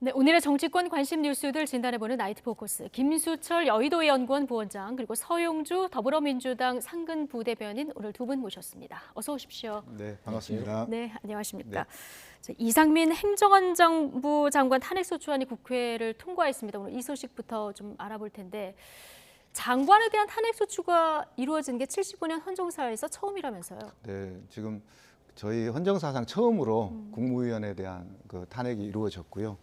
네, 오늘의 정치권 관심 뉴스들 진단해보는 나이트 포커스. 김수철 여의도 연구원 부원장 그리고 서용주 더불어민주당 상근 부대변인 오늘 두 분 모셨습니다. 어서 오십시오. 네, 반갑습니다. 네, 안녕하십니까. 네. 자, 이상민 행정안전부 장관 탄핵소추안이 국회를 통과했습니다. 오늘 이 소식부터 좀 알아볼 텐데 장관에 대한 탄핵소추가 이루어진 게 75년 헌정사에서 처음이라면서요. 네, 지금 저희 헌정사상 처음으로 국무위원에 대한 그 탄핵이 이루어졌고요.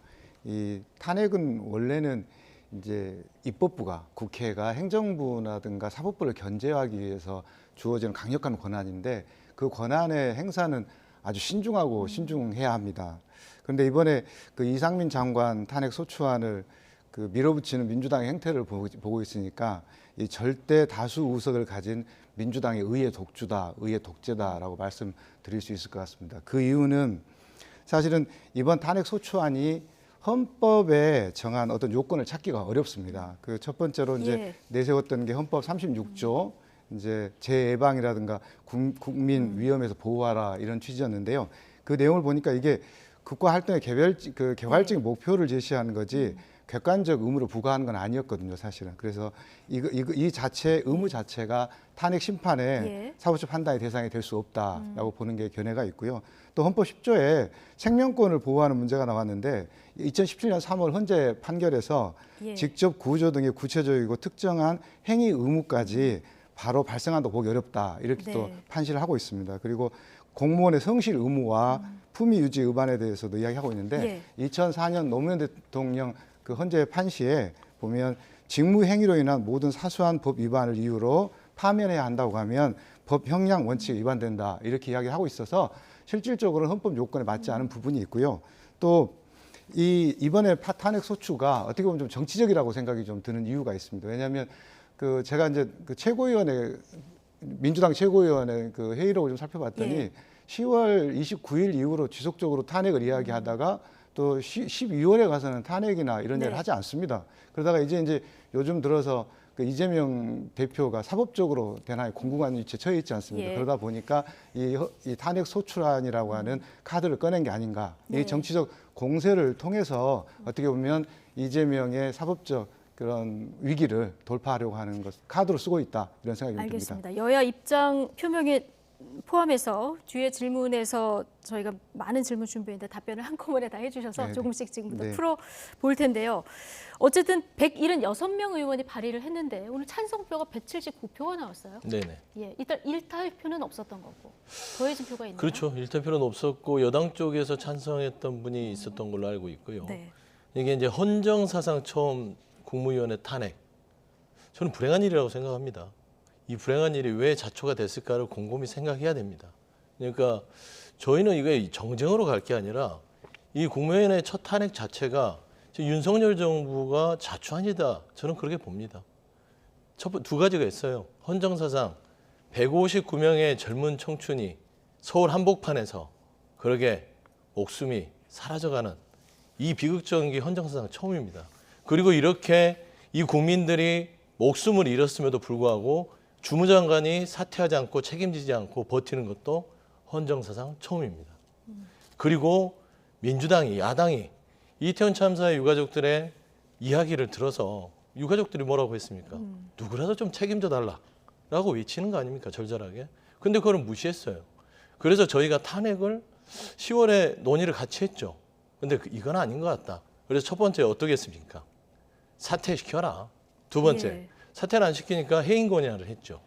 이 탄핵은 원래는 이제 입법부가 국회가 행정부라든가 사법부를 견제하기 위해서 주어지는 강력한 권한인데 그 권한의 행사는 아주 신중하고 신중해야 합니다. 그런데 이번에 그 이상민 장관 탄핵 소추안을 그 밀어붙이는 민주당의 행태를 보고 있으니까 이 절대 다수 의석을 가진 민주당의 의회 독주다, 의회 독재다라고 말씀드릴 수 있을 것 같습니다. 그 이유는 사실은 이번 탄핵 소추안이 헌법에 정한 어떤 요건을 찾기가 어렵습니다. 그 첫 번째로 이제 내세웠던 게 헌법 36조 이제 재예방이라든가 국민 위험에서 보호하라 이런 취지였는데요. 그 내용을 보니까 이게 국가 활동의 개발적인 목표를 제시하는 거지 객관적 의무를 부과하는 건 아니었거든요, 사실은. 그래서 이 의무 자체가 탄핵 심판의 사법적 판단의 대상이 될 수 없다라고 보는 게 견해가 있고요. 또 헌법 10조에 생명권을 보호하는 문제가 나왔는데 2017년 3월 헌재 판결에서 직접 구조 등의 구체적이고 특정한 행위 의무까지 바로 발생한다고 보기 어렵다 이렇게 또 판시를 하고 있습니다. 그리고 공무원의 성실 의무와 품위 유지 의반에 대해서도 이야기하고 있는데 2004년 노무현 대통령 그 헌재 판시에 보면 직무 행위로 인한 모든 사소한 법 위반을 이유로 파면해야 한다고 하면 법 형량 원칙에 위반된다 이렇게 이야기하고 있어서 실질적으로 헌법 요건에 맞지 않은 부분이 있고요. 또 이번에 탄핵 소추가 어떻게 보면 좀 정치적이라고 생각이 좀 드는 이유가 있습니다. 왜냐하면 그 제가 이제 그 최고위원회 민주당 최고위원회 그 회의록을 좀 살펴봤더니 10월 29일 이후로 지속적으로 탄핵을 이야기하다가 또 12월에 가서는 탄핵이나 이런 일을 하지 않습니다. 그러다가 이제 요즘 들어서 그 이재명 대표가 사법적으로 대나에 공공한 위치에 처해 있지 않습니까? 그러다 보니까 이 탄핵 소추안이라고 하는 카드를 꺼낸 게 아닌가. 이 정치적 공세를 통해서 어떻게 보면 이재명의 사법적 그런 위기를 돌파하려고 하는 것 카드로 쓰고 있다 이런 생각이 듭니다. 알겠습니다. 여야 입장 표명에 포함해서 뒤에 질문에서 저희가 많은 질문 준비했는데 답변을 한꺼번에 다 해주셔서 조금씩 지금부터 풀어볼 텐데요. 어쨌든 176명 의원이 발의를 했는데 오늘 찬성표가 179표가 나왔어요. 네네. 일단 일탈표는 없었던 거고 더해진 표가 있나요? 그렇죠. 일탈표는 없었고 여당 쪽에서 찬성했던 분이 있었던 걸로 알고 있고요. 이게 이제 헌정사상 처음 국무위원회 탄핵. 저는 불행한 일이라고 생각합니다. 이 불행한 일이 왜 자초가 됐을까를 곰곰이 생각해야 됩니다. 그러니까 저희는 이게 정쟁으로 갈 게 아니라 이 국무위원회 첫 탄핵 자체가 윤석열 정부가 자초한이다. 저는 그렇게 봅니다. 두 가지가 있어요. 헌정사상 159명의 젊은 청춘이 서울 한복판에서 그렇게 목숨이 사라져가는 이 비극적인 게 헌정사상 처음입니다. 그리고 이렇게 이 국민들이 목숨을 잃었음에도 불구하고 주무장관이 사퇴하지 않고 책임지지 않고 버티는 것도 헌정사상 처음입니다. 그리고 민주당이, 야당이 이태원 참사의 유가족들의 이야기를 들어서 유가족들이 뭐라고 했습니까? 누구라도 좀 책임져 달라라고 외치는 거 아닙니까? 절절하게. 근데 그걸 무시했어요. 그래서 저희가 탄핵을 10월에 논의를 같이 했죠. 근데 이건 아닌 것 같다. 그래서 첫 번째 어떻게 했습니까? 사퇴시켜라. 두 번째, 사퇴를 안 시키니까 해임 건의안을 했죠.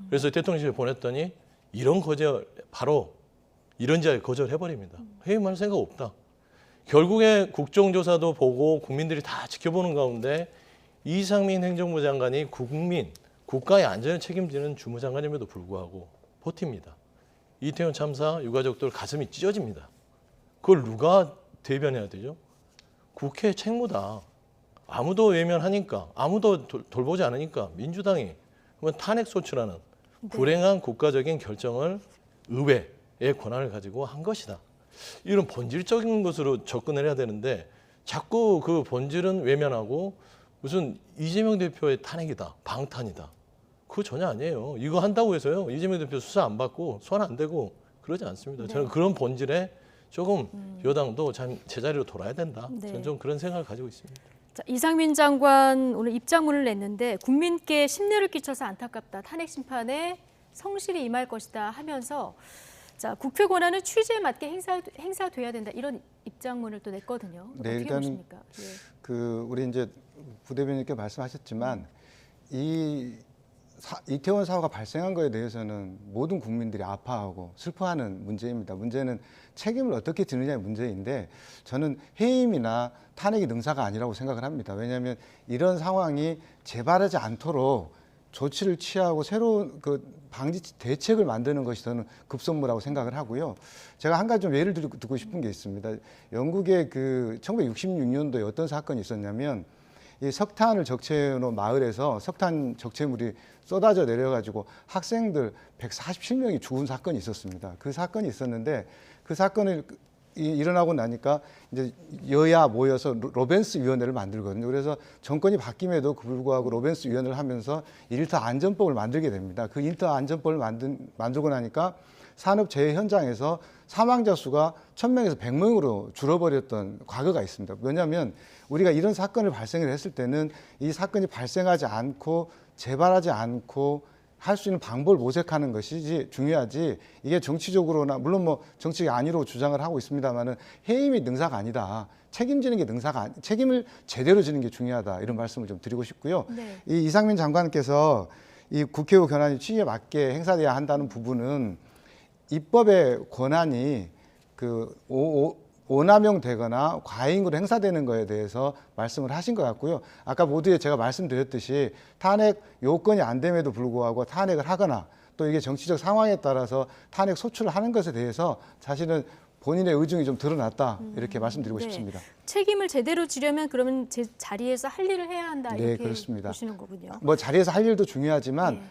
그래서 대통령실에 보냈더니 이런 거절, 바로 이런 자리에 거절해버립니다. 해임할 생각 없다. 결국에 국정조사도 보고 국민들이 다 지켜보는 가운데 이상민 행정부 장관이 국가의 안전을 책임지는 주무장관임에도 불구하고 버팁니다. 이태원 참사 유가족들 가슴이 찢어집니다. 그걸 누가 대변해야 되죠? 국회 책무다. 아무도 외면하니까, 아무도 돌보지 않으니까 민주당이 그러면 탄핵 소추라는 불행한 국가적인 결정을 의회의 권한을 가지고 한 것이다. 이런 본질적인 것으로 접근을 해야 되는데 자꾸 그 본질은 외면하고 무슨 이재명 대표의 탄핵이다, 방탄이다. 그거 전혀 아니에요. 이거 한다고 해서요. 이재명 대표 수사 안 받고 소환 안 되고 그러지 않습니다. 저는 그런 본질에 조금 여당도 참 제자리로 돌아야 된다. 네. 저는 좀 그런 생각을 가지고 있습니다. 자, 이상민 장관 오늘 입장문을 냈는데 국민께 심려를 끼쳐서 안타깝다. 탄핵 심판에 성실히 임할 것이다 하면서 자, 국회 권한은 취지에 맞게 행사돼야 된다. 이런 입장문을 또 냈거든요. 네, 어떻게 일단 보십니까? 예. 우리 이제 부대변인께 말씀하셨지만 이태원 사고가 발생한 거에 대해서는 모든 국민들이 아파하고 슬퍼하는 문제입니다. 문제는 책임을 어떻게 지느냐의 문제인데 저는 해임이나 탄핵이 능사가 아니라고 생각을 합니다. 왜냐하면 이런 상황이 재발하지 않도록 조치를 취하고 새로운 방지 대책을 만드는 것이 저는 급선무라고 생각을 하고요. 제가 한 가지 좀 예를 듣고 싶은 게 있습니다. 영국의 1966년도에 어떤 사건이 있었냐면 이 석탄을 적재해놓은 마을에서 석탄 적재물이 쏟아져 내려가지고 학생들 147명이 죽은 사건이 있었습니다. 그 사건이 있었는데 그 사건이 일어나고 나니까 이제 여야 모여서 로벤스 위원회를 만들거든요. 그래서 정권이 바뀜에도 불구하고 로벤스 위원회를 하면서 일터 안전법을 만들게 됩니다. 그 일터 안전법을 만들고 나니까 산업재해 현장에서 사망자 수가 1000명에서 100명으로 줄어버렸던 과거가 있습니다. 왜냐하면 우리가 이런 사건을 발생을 했을 때는 이 사건이 발생하지 않고 재발하지 않고 할 수 있는 방법을 모색하는 것이 중요하지 이게 정치적으로나 물론 뭐 정치가 아니라고 주장을 하고 있습니다만은 해임이 능사가 아니다. 책임지는 게 책임을 제대로 지는 게 중요하다. 이런 말씀을 좀 드리고 싶고요. 네. 이 이상민 장관께서 이 국회의 권한이 취지에 맞게 행사돼야 한다는 부분은 입법의 권한이 오남용되거나 과잉으로 행사되는 거에 대해서 말씀을 하신 것 같고요. 아까 모두에 제가 말씀드렸듯이 탄핵 요건이 안 됨에도 불구하고 탄핵을 하거나 또 이게 정치적 상황에 따라서 탄핵 소추를 하는 것에 대해서 사실은 본인의 의중이 좀 드러났다 이렇게 말씀드리고 네. 싶습니다. 책임을 제대로 지려면 그러면 제 자리에서 할 일을 해야 한다 네, 이렇게 그렇습니다. 보시는 거군요. 뭐 자리에서 할 일도 중요하지만 네.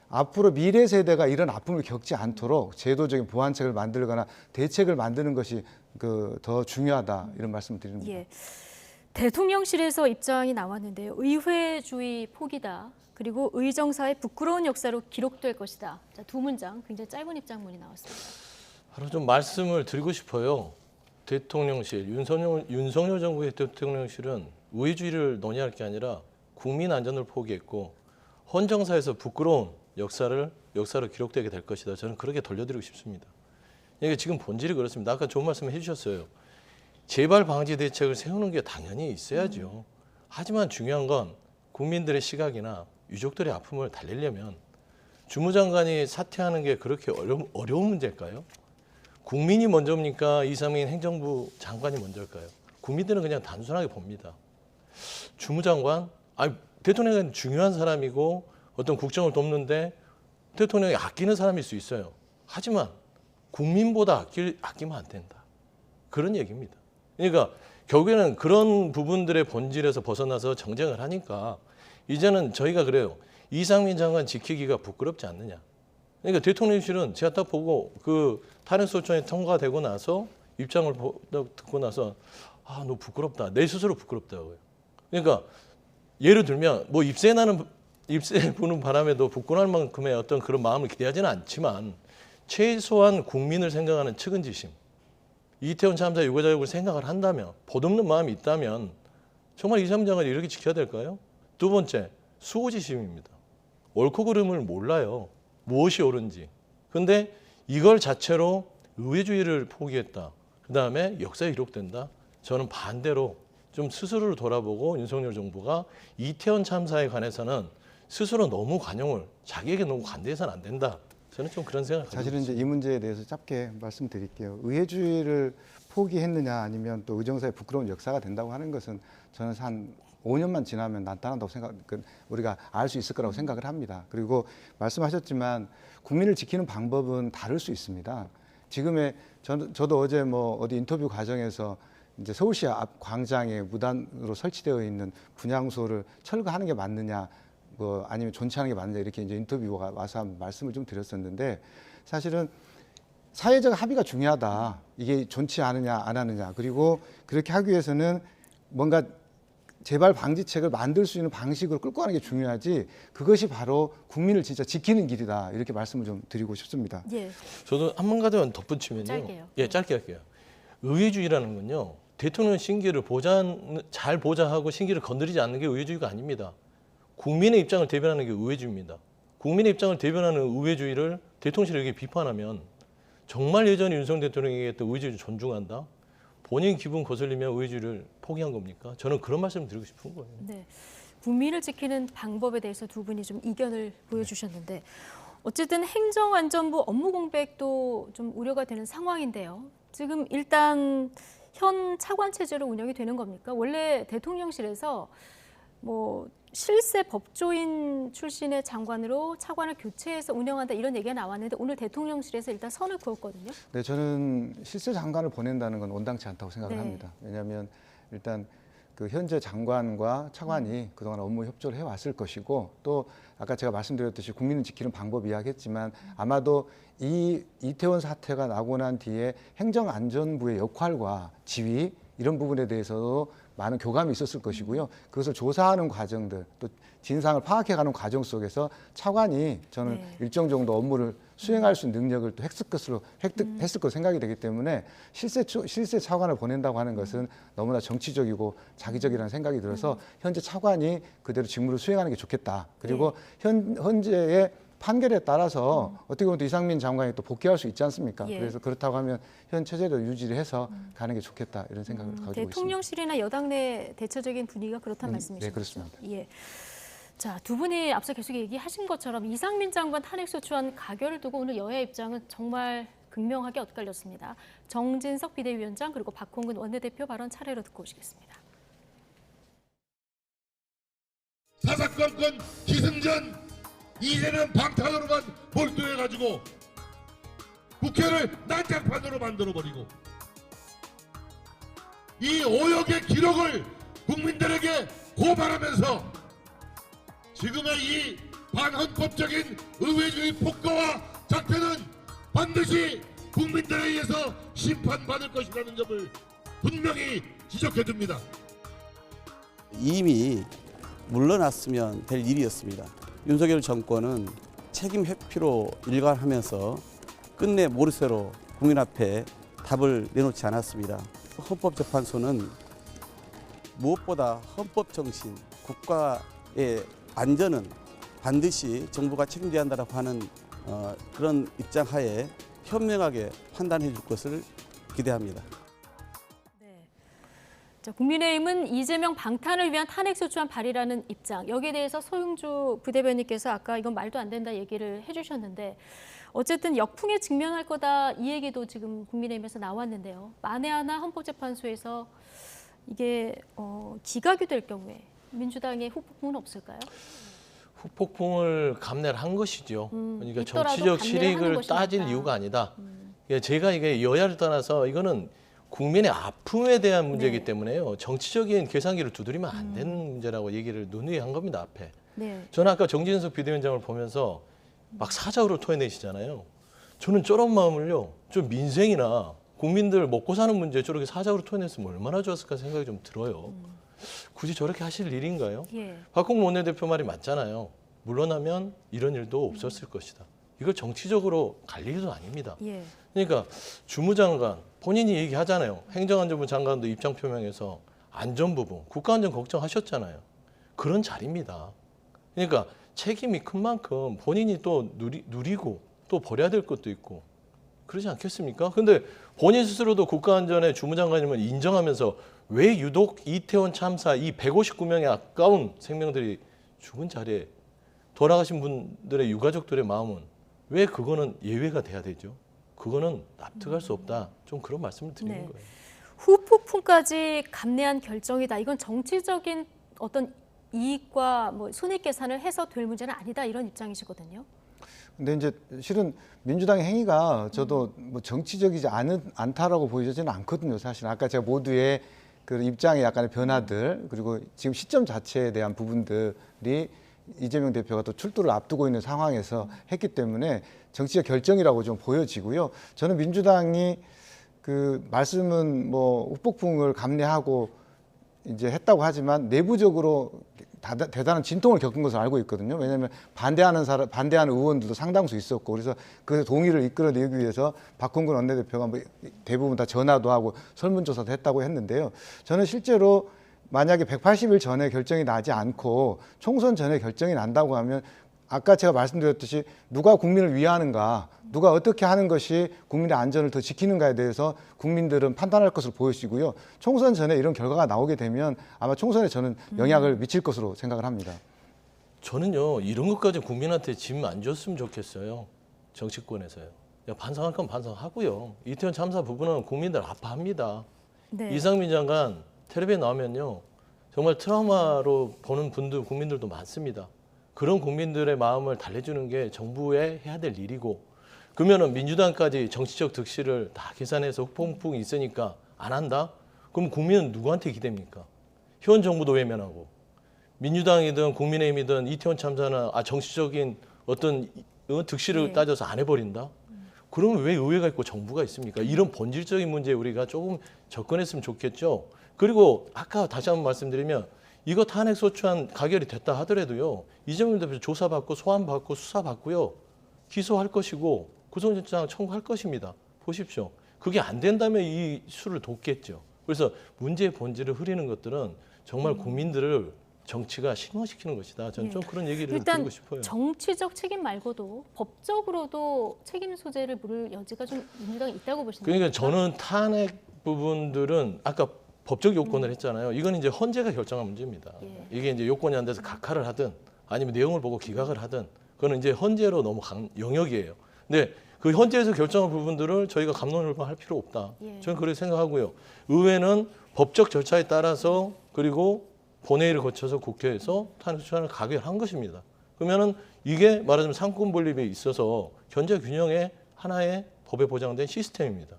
앞으로 미래 세대가 이런 아픔을 겪지 않도록 제도적인 보완책을 만들거나 대책을 만드는 것이 더 중요하다 이런 말씀을 드립니다. 예. 대통령실에서 입장이 나왔는데요. 의회주의 포기다. 그리고 의정사의 부끄러운 역사로 기록될 것이다. 자, 두 문장 굉장히 짧은 입장문이 나왔습니다. 바로 좀 말씀을 드리고 싶어요. 대통령실, 윤석열 정부의 대통령실은 의회주의를 논의할 게 아니라 국민 안전을 포기했고 헌정사에서 부끄러운 역사로 기록되게 될 것이다. 저는 그렇게 돌려드리고 싶습니다. 이게 지금 본질이 그렇습니다. 아까 좋은 말씀 해주셨어요. 재발 방지 대책을 세우는 게 당연히 있어야죠. 하지만 중요한 건 국민들의 시각이나 유족들의 아픔을 달래려면 주무장관이 사퇴하는 게 그렇게 어려운 문제일까요? 국민이 먼저입니까? 이상민 행정부 장관이 먼저일까요? 국민들은 그냥 단순하게 봅니다. 주무장관, 대통령은 중요한 사람이고 어떤 국정을 돕는데 대통령이 아끼는 사람일 수 있어요. 하지만 국민보다 아끼면 안 된다. 그런 얘기입니다. 그러니까 결국에는 그런 부분들의 본질에서 벗어나서 정쟁을 하니까 이제는 저희가 그래요. 이상민 장관 지키기가 부끄럽지 않느냐. 그러니까 대통령실은 제가 딱 보고 탄핵소추안이 통과되고 나서 입장을 듣고 나서 너 부끄럽다. 내 스스로 부끄럽다고요. 그러니까 예를 들면 뭐 입새 부는 바람에도 부끄러울 만큼의 어떤 그런 마음을 기대하지는 않지만 최소한 국민을 생각하는 측은지심, 이태원 참사 유가족을 생각을 한다면, 보듬는 마음이 있다면 정말 이상민 장관이 이렇게 지켜야 될까요? 두 번째, 수호지심입니다. 옳고 그름을 몰라요. 무엇이 옳은지. 근데 이걸 자체로 의회주의를 포기했다. 그다음에 역사에 기록된다. 저는 반대로 좀 스스로를 돌아보고 윤석열 정부가 이태원 참사에 관해서는 스스로 너무 자기에게 너무 관대해서는 안 된다. 저는 좀 그런 생각을 가지고 사실은 이제 이 문제에 대해서 짧게 말씀드릴게요. 의회주의를 포기했느냐 아니면 또 의정사의 부끄러운 역사가 된다고 하는 것은 저는 한 5년만 지나면 나타난다고 우리가 알 수 있을 거라고 생각을 합니다. 그리고 말씀하셨지만 국민을 지키는 방법은 다를 수 있습니다. 저도 어제 어디 인터뷰 과정에서 이제 서울시 앞 광장에 무단으로 설치되어 있는 분향소를 철거하는 게 맞느냐, 아니면 존치하는 게 맞느냐 이렇게 이제 인터뷰가 와서 말씀을 좀 드렸었는데 사실은 사회적 합의가 중요하다. 이게 존치하느냐 안 하느냐. 그리고 그렇게 하기 위해서는 뭔가 재발 방지책을 만들 수 있는 방식으로 끌고 가는 게 중요하지 그것이 바로 국민을 진짜 지키는 길이다. 이렇게 말씀을 좀 드리고 싶습니다. 예. 저도 한 가지만 덧붙이면요. 짧게요. 예, 짧게 할게요. 의회주의라는 건요. 대통령 신기를 잘 보좌하고 신기를 건드리지 않는 게 의회주의가 아닙니다. 국민의 입장을 대변하는 게 의회주의입니다. 국민의 입장을 대변하는 의회주의를 대통령실에게 비판하면 정말 예전에 윤석열 대통령이 얘기했던 의회주의를 존중한다? 본인 기분 거슬리면 의회주의를 포기한 겁니까? 저는 그런 말씀을 드리고 싶은 거예요. 네, 국민을 지키는 방법에 대해서 두 분이 좀 이견을 보여주셨는데 어쨌든 행정안전부 업무 공백도 좀 우려가 되는 상황인데요. 지금 일단 현 차관 체제로 운영이 되는 겁니까? 원래 대통령실에서 뭐 실세 법조인 출신의 장관으로 차관을 교체해서 운영한다 이런 얘기가 나왔는데 오늘 대통령실에서 일단 선을 그었거든요. 네, 저는 실세 장관을 보낸다는 건 온당치 않다고 생각을 네. 합니다. 왜냐하면 일단 그 현재 장관과 차관이 그동안 업무 협조를 해왔을 것이고 또 아까 제가 말씀드렸듯이 국민을 지키는 방법 이야기했지만 아마도 이 이태원 사태가 나고 난 뒤에 행정안전부의 역할과 지위 이런 부분에 대해서도 많은 교감이 있었을 것이고요. 그것을 조사하는 과정들 또 진상을 파악해가는 과정 속에서 차관이 저는 네. 일정 정도 업무를 수행할 수 있는 능력을 또 획득했을 것으로 생각이 되기 때문에 실세 차관을 보낸다고 하는 것은 너무나 정치적이고 자기적이라는 생각이 들어서 현재 차관이 그대로 직무를 수행하는 게 좋겠다. 그리고 현재의 판결에 따라서 어떻게 보면 또 이상민 장관이 또 복귀할 수 있지 않습니까? 예. 그래서 그렇다고 하면 현 체제를 유지를 해서 가는 게 좋겠다 이런 생각을 가지고 있습니다. 대통령실이나 여당 내 대체적인 분위기가 그렇다는 말씀이시죠? 네, 그렇습니다. 예. 자, 두 분이 앞서 계속 얘기하신 것처럼 이상민 장관 탄핵소추안 가결을 두고 오늘 여야 입장은 정말 극명하게 엇갈렸습니다. 정진석 비대위원장 그리고 박홍근 원내대표 발언 차례로 듣고 오시겠습니다. 사사건건 기승전 이제는 방탄으로만 몰두해가지고 국회를 난장판으로 만들어버리고 이 오역의 기록을 국민들에게 고발하면서 지금의 이 반헌법적인 의회주의 폭거와 작태는 반드시 국민들에 의해서 심판받을 것이라는 점을 분명히 지적해둡니다. 이미 물러났으면 될 일이었습니다. 윤석열 정권은 책임 회피로 일관하면서 끝내 모르쇠로 국민 앞에 답을 내놓지 않았습니다. 헌법재판소는 무엇보다 헌법 정신, 국가의 안전은 반드시 정부가 책임져야 한다고 하는 그런 입장 하에 현명하게 판단해 줄 것을 기대합니다. 자, 국민의힘은 이재명 방탄을 위한 탄핵소추안 발의라는 입장. 여기에 대해서 소영주 부대변인께서 아까 이건 말도 안 된다 얘기를 해주셨는데 어쨌든 역풍에 직면할 거다 이 얘기도 지금 국민의힘에서 나왔는데요. 만에 하나 헌법재판소에서 이게 기각이 될 경우에 민주당의 후폭풍은 없을까요? 후폭풍을 감내를 한 것이죠. 그러니까 있더라도 정치적 감내를 하는 실익을 것이니까. 따질 이유가 아니다. 제가 이게 여야를 떠나서 이거는 국민의 아픔에 대한 문제이기 네. 때문에요. 정치적인 계산기를 두드리면 안 되는 문제라고 얘기를 누누이 한 겁니다, 앞에. 네. 저는 아까 정진석 비대위원장을 보면서 막 사자로 토해내시잖아요. 저는 저런 마음을요, 좀 민생이나 국민들 먹고 사는 문제 저렇게 사자로 토해냈으면 얼마나 좋았을까 생각이 좀 들어요. 굳이 저렇게 하실 일인가요? 예. 박홍근 원내대표 말이 맞잖아요. 물러나면 이런 일도 없었을 것이다. 이걸 정치적으로 갈 일도 아닙니다. 예. 그러니까 주무장관 본인이 얘기하잖아요. 행정안전부 장관도 입장 표명해서 안전 부분, 국가안전 걱정하셨잖아요. 그런 자리입니다. 그러니까 책임이 큰 만큼 본인이 또 누리고 또 버려야 될 것도 있고 그러지 않겠습니까? 근데 본인 스스로도 국가안전의 주무장관임을 인정하면서 왜 유독 이태원 참사 이 159명의 아까운 생명들이 죽은 자리에 돌아가신 분들의 유가족들의 마음은 왜 그거는 예외가 돼야 되죠? 그거는 납득할 수 없다. 좀 그런 말씀을 드리는 네. 거예요. 후폭풍까지 감내한 결정이다. 이건 정치적인 어떤 이익과 뭐 손익 계산을 해서 될 문제는 아니다. 이런 입장이시거든요. 근데 이제 실은 민주당의 행위가 저도 뭐 정치적이지 않다라고 보이지는 않거든요. 사실 아까 제가 모두의 그 입장의 약간의 변화들 그리고 지금 시점 자체에 대한 부분들이 이재명 대표가 또 출두를 앞두고 있는 상황에서 했기 때문에 정치적 결정이라고 좀 보여지고요. 저는 민주당이 그 말씀은 뭐 후폭풍을 감내하고 이제 했다고 하지만 내부적으로 대단한 진통을 겪은 것으로 알고 있거든요. 왜냐하면 반대하는 의원들도 상당수 있었고, 그래서 그 동의를 이끌어내기 위해서 박홍근 원내대표가 뭐 대부분 다 전화도 하고 설문조사도 했다고 했는데요. 저는 실제로 만약에 180일 전에 결정이 나지 않고 총선 전에 결정이 난다고 하면 아까 제가 말씀드렸듯이 누가 국민을 위하는가, 누가 어떻게 하는 것이 국민의 안전을 더 지키는가에 대해서 국민들은 판단할 것으로 보여지고요. 총선 전에 이런 결과가 나오게 되면 아마 총선에 저는 영향을 미칠 것으로 생각을 합니다. 저는요, 이런 것까지 국민한테 짐 안 줬으면 좋겠어요. 정치권에서요. 반성할 건 반성하고요. 이태원 참사 부분은 국민들 아파합니다. 네. 이상민 장관 텔레비에 나오면요, 정말 트라우마로 보는 국민들도 많습니다. 그런 국민들의 마음을 달래주는 게 정부의 해야 될 일이고, 그러면은 민주당까지 정치적 득실을 다 계산해서 훅폭풍 있으니까 안 한다? 그럼 국민은 누구한테 기대입니까? 현 정부도 외면하고, 민주당이든 국민의힘이든 이태원 참사는 정치적인 어떤 득실을 네. 따져서 안 해버린다? 그러면 왜 의회가 있고 정부가 있습니까? 이런 본질적인 문제에 우리가 조금 접근했으면 좋겠죠. 그리고 아까 다시 한번 말씀드리면, 이거 탄핵 소추안 가결이 됐다 하더라도요, 이재명 대표 조사받고 소환받고 수사받고요, 기소할 것이고 구속영장 청구할 것입니다. 보십시오. 그게 안 된다면 이 수를 돕겠죠. 그래서 문제의 본질을 흐리는 것들은 정말 국민들을 정치가 심화시키는 것이다. 저는 좀 그런 얘기를 일단 드리고 싶어요. 정치적 책임 말고도 법적으로도 책임 소재를 물을 여지가 좀 민주당이 있다고 보시나요? 그러니까 저는 탄핵 부분들은 아까 법적 요건을 했잖아요. 이건 이제 헌재가 결정한 문제입니다. 예. 이게 이제 요건이 안 돼서 각하를 하든 아니면 내용을 보고 기각을 하든 그거는 이제 헌재로 넘어간 영역이에요. 근데 그 헌재에서 결정한 부분들을 저희가 갑론을박할 필요 없다. 예. 저는 그렇게 생각하고요. 의회는 법적 절차에 따라서 그리고 본회의를 거쳐서 국회에서 탄핵 소추안을 가결한 것입니다. 그러면은 이게 말하자면 상권 분립에 있어서 견제 균형의 하나의 법에 보장된 시스템입니다.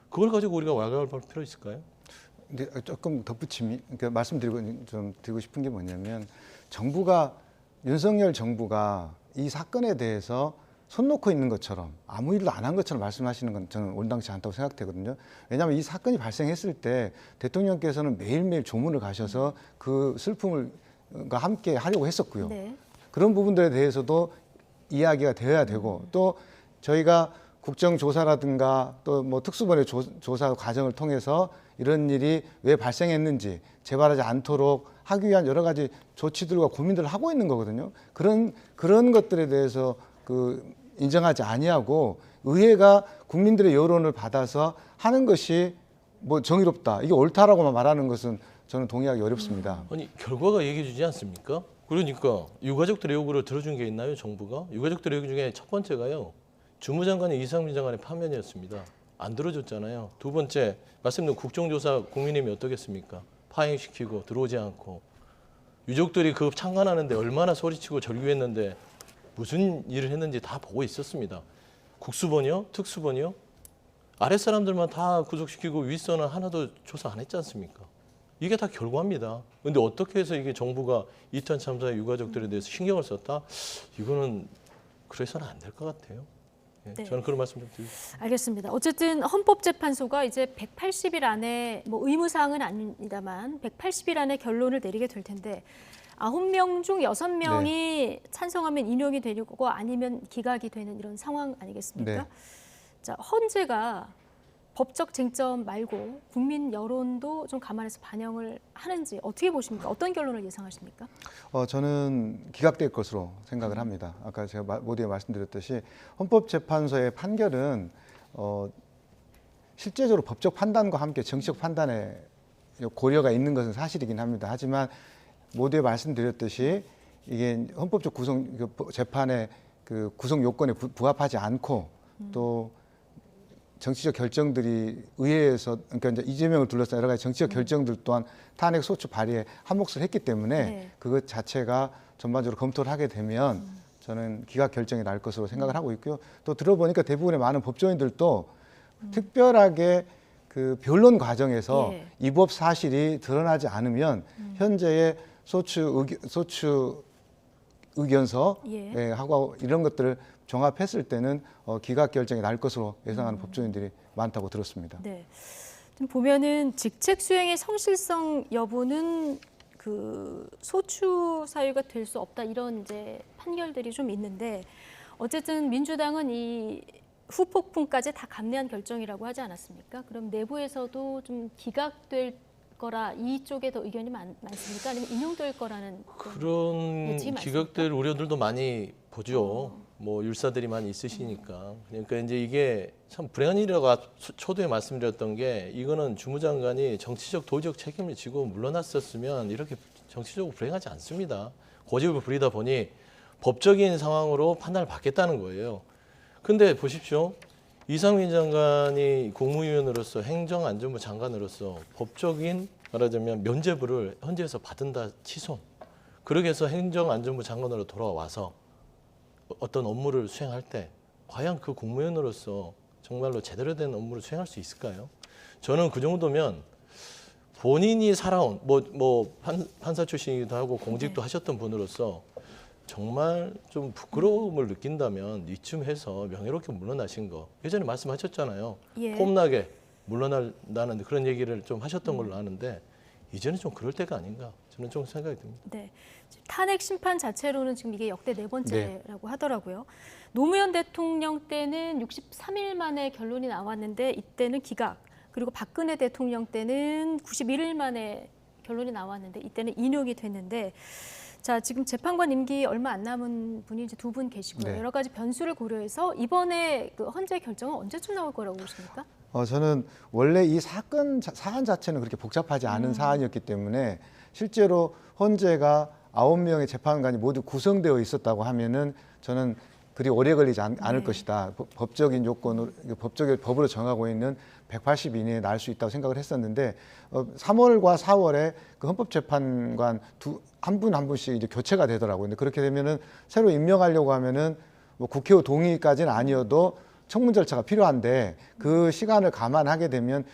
그걸 가지고 우리가 왈가왈부할 필요 있을까요? 근데 조금 덧붙임이, 그러니까 드리고 싶은 게 뭐냐면, 윤석열 정부가 이 사건에 대해서 손 놓고 있는 것처럼 아무 일도 안 한 것처럼 말씀하시는 건 저는 온당치 않다고 생각되거든요. 왜냐하면 이 사건이 발생했을 때 대통령께서는 매일매일 조문을 가셔서 그 슬픔을 함께 하려고 했었고요. 네. 그런 부분들에 대해서도 이야기가 되어야 되고, 또 저희가 국정조사라든가 또 뭐 특수본의 조사 과정을 통해서 이런 일이 왜 발생했는지 재발하지 않도록 하기 위한 여러 가지 조치들과 고민들을 하고 있는 거거든요. 그런 것들에 대해서 인정하지 아니하고 의회가 국민들의 여론을 받아서 하는 것이 뭐 정의롭다, 이게 옳다라고만 말하는 것은 저는 동의하기 어렵습니다. 아니 결과가 얘기해 주지 않습니까? 그러니까 유가족들의 요구를 들어준 게 있나요, 정부가? 유가족들의 요구 중에 첫 번째가요, 주무장관의 이상민 장관의 파면이었습니다. 안 들어줬잖아요. 두 번째, 말씀드린 국정조사 국민의힘이 어떻겠습니까? 파행시키고 들어오지 않고, 유족들이 그 창간하는데 얼마나 소리치고 절규했는데 무슨 일을 했는지 다 보고 있었습니다. 국수본이요? 특수본이요? 아랫사람들만 다 구속시키고 윗선은 하나도 조사 안 했지 않습니까? 이게 다 결과입니다. 그런데 어떻게 해서 이게 정부가 이태원 참사의 유가족들에 대해서 신경을 썼다? 이거는 그래서는 안 될 것 같아요. 네. 저는 그런 말씀 좀 드리고 싶습니다. 알겠습니다. 어쨌든 헌법재판소가 이제 180일 안에, 뭐 의무사항은 아닙니다만 180일 안에 결론을 내리게 될 텐데, 9명 중 6명이 찬성하면 인용이 되고 아니면 기각이 되는 이런 상황 아니겠습니까? 네. 자, 헌재가 법적 쟁점 말고 국민 여론도 좀 감안해서 반영을 하는지 어떻게 보십니까? 어떤 결론을 예상하십니까? 저는 기각될 것으로 생각을 합니다. 아까 제가 모두에 말씀드렸듯이 헌법재판소의 판결은 실제적으로 법적 판단과 함께 정치적 판단에 고려가 있는 것은 사실이긴 합니다. 하지만 모두에 말씀드렸듯이 이게 헌법적 재판의 그 구성 요건에 부합하지 않고 또 정치적 결정들이 의회에서, 그러니까 이제 이재명을 둘러싼 여러 가지 정치적 결정들 또한 탄핵 소추 발의에 한몫을 했기 때문에 네. 그것 자체가 전반적으로 검토를 하게 되면 저는 기각 결정이 날 것으로 생각을 하고 있고요. 또 들어보니까 대부분의 많은 법조인들도 특별하게 그 변론 과정에서 예. 이 법 사실이 드러나지 않으면 현재의 소추 의견서 예. 하고 이런 것들을 종합했을 때는 기각 결정이 날 것으로 예상하는 법조인들이 많다고 들었습니다. 네. 지금 보면은 직책 수행의 성실성 여부는 그 소추 사유가 될 수 없다 이런 이제 판결들이 좀 있는데 어쨌든 민주당은 이 후폭풍까지 다 감내한 결정이라고 하지 않았습니까? 그럼 내부에서도 좀 기각될 거라 이쪽에 더 의견이 많습니까? 아니면 인용될 거라는 그런 예측이 기각될 우려들도 많이 보죠. 뭐 율사들이 많이 있으시니까. 그러니까 이제 이게 참 불행한 일이라고 초두에 말씀드렸던 게 이거는 주무장관이 정치적 도의적 책임을 지고 물러났었으면 이렇게 정치적으로 불행하지 않습니다. 고집을 부리다 보니 법적인 상황으로 판단을 받겠다는 거예요. 근데 보십시오. 이상민 장관이 국무위원으로서 행정안전부 장관으로서 법적인 말하자면 면죄부를 헌재에서 받은다 치손. 그러기 위해서 행정안전부 장관으로 돌아와서 어떤 업무를 수행할 때 과연 그 국무위원으로서 정말로 제대로 된 업무를 수행할 수 있을까요? 저는 그 정도면 본인이 살아온 판사 출신이기도 하고 공직도 하셨던 분으로서 정말 좀 부끄러움을 느낀다면 이쯤 해서 명예롭게 물러나신 거 예전에 말씀하셨잖아요. 예. 폼나게 물러난다는 그런 얘기를 좀 하셨던 걸로 아는데 이제는 좀 그럴 때가 아닌가 저는 좀 생각이 듭니다. 네. 탄핵 심판 자체로는 지금 이게 역대 4번째라고 하더라고요. 노무현 대통령 때는 63일 만에 결론이 나왔는데 이때는 기각. 그리고 박근혜 대통령 때는 91일 만에 결론이 나왔는데 이때는 인용이 됐는데 자, 지금 재판관 임기 얼마 안 남은 분이 이제 2분 계시고요. 네. 여러 가지 변수를 고려해서 이번에 그 헌재 결정은 언제쯤 나올 거라고 보십니까? 저는 원래 이 사안 자체는 그렇게 복잡하지 않은 사안이었기 때문에 실제로 헌재가 9명의 재판관이 모두 구성되어 있었다고 하면은 저는 그리 오래 걸리지 않을 것이다. 법적인 요건으로 법으로 정하고 있는 180 이내에 날 수 있다고 생각을 했었는데 3월과 4월에 그 헌법재판관 한 분 한 분씩 이제 교체가 되더라고요. 근데 그렇게 되면은 새로 임명하려고 하면은 뭐 국회의 동의까지는 아니어도 청문 절차가 필요한데 그 시간을 감안하게 되면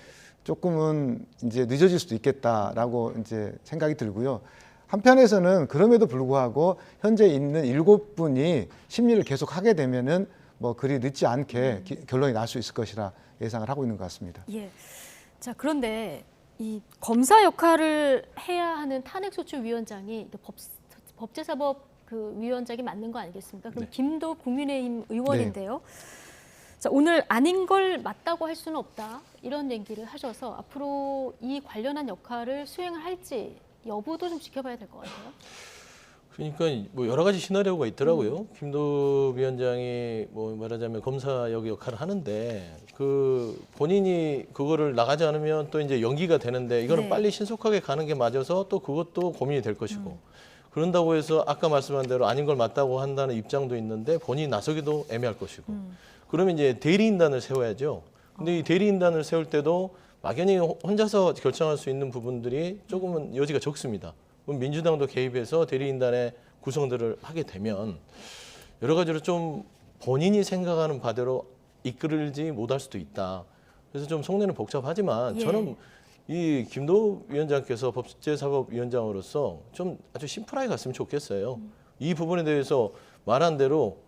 조금은 이제 늦어질 수도 있겠다라고 이제 생각이 들고요. 한편에서는 그럼에도 불구하고 현재 있는 7분이 심리를 계속 하게 되면은 뭐 그리 늦지 않게 결론이 날 수 있을 것이라 예상을 하고 있는 것 같습니다. 예. 자, 그런데 이 검사 역할을 해야 하는 탄핵소추위원장이 법제사법 그 위원장이 맞는 거 아니겠습니까? 그럼 네. 김도읍 국민의힘 의원인데요. 자, 오늘 아닌 걸 맞다고 할 수는 없다 이런 얘기를 하셔서 앞으로 이 관련한 역할을 수행을 할지 여부도 좀 지켜봐야 될 것 같아요. 그러니까 뭐 여러 가지 시나리오가 있더라고요. 김도읍 위원장이 뭐 말하자면 검사 역할을 하는데 그 본인이 그거를 나가지 않으면 또 이제 연기가 되는데 이거는 네. 빨리 신속하게 가는 게 맞아서 또 그것도 고민이 될 것이고 그런다고 해서 아까 말씀한 대로 아닌 걸 맞다고 한다는 입장도 있는데 본인이 나서기도 애매할 것이고 그러면 이제 대리인단을 세워야죠. 근데 이 대리인단을 세울 때도 막연히 혼자서 결정할 수 있는 부분들이 조금은 여지가 적습니다. 그럼 민주당도 개입해서 대리인단의 구성들을 하게 되면 여러 가지로 좀 본인이 생각하는 바대로 이끌지 못할 수도 있다. 그래서 좀 속내는 복잡하지만 예. 저는 이 김도읍 위원장께서 법제사법위원장으로서 좀 아주 심플하게 갔으면 좋겠어요. 이 부분에 대해서 말한 대로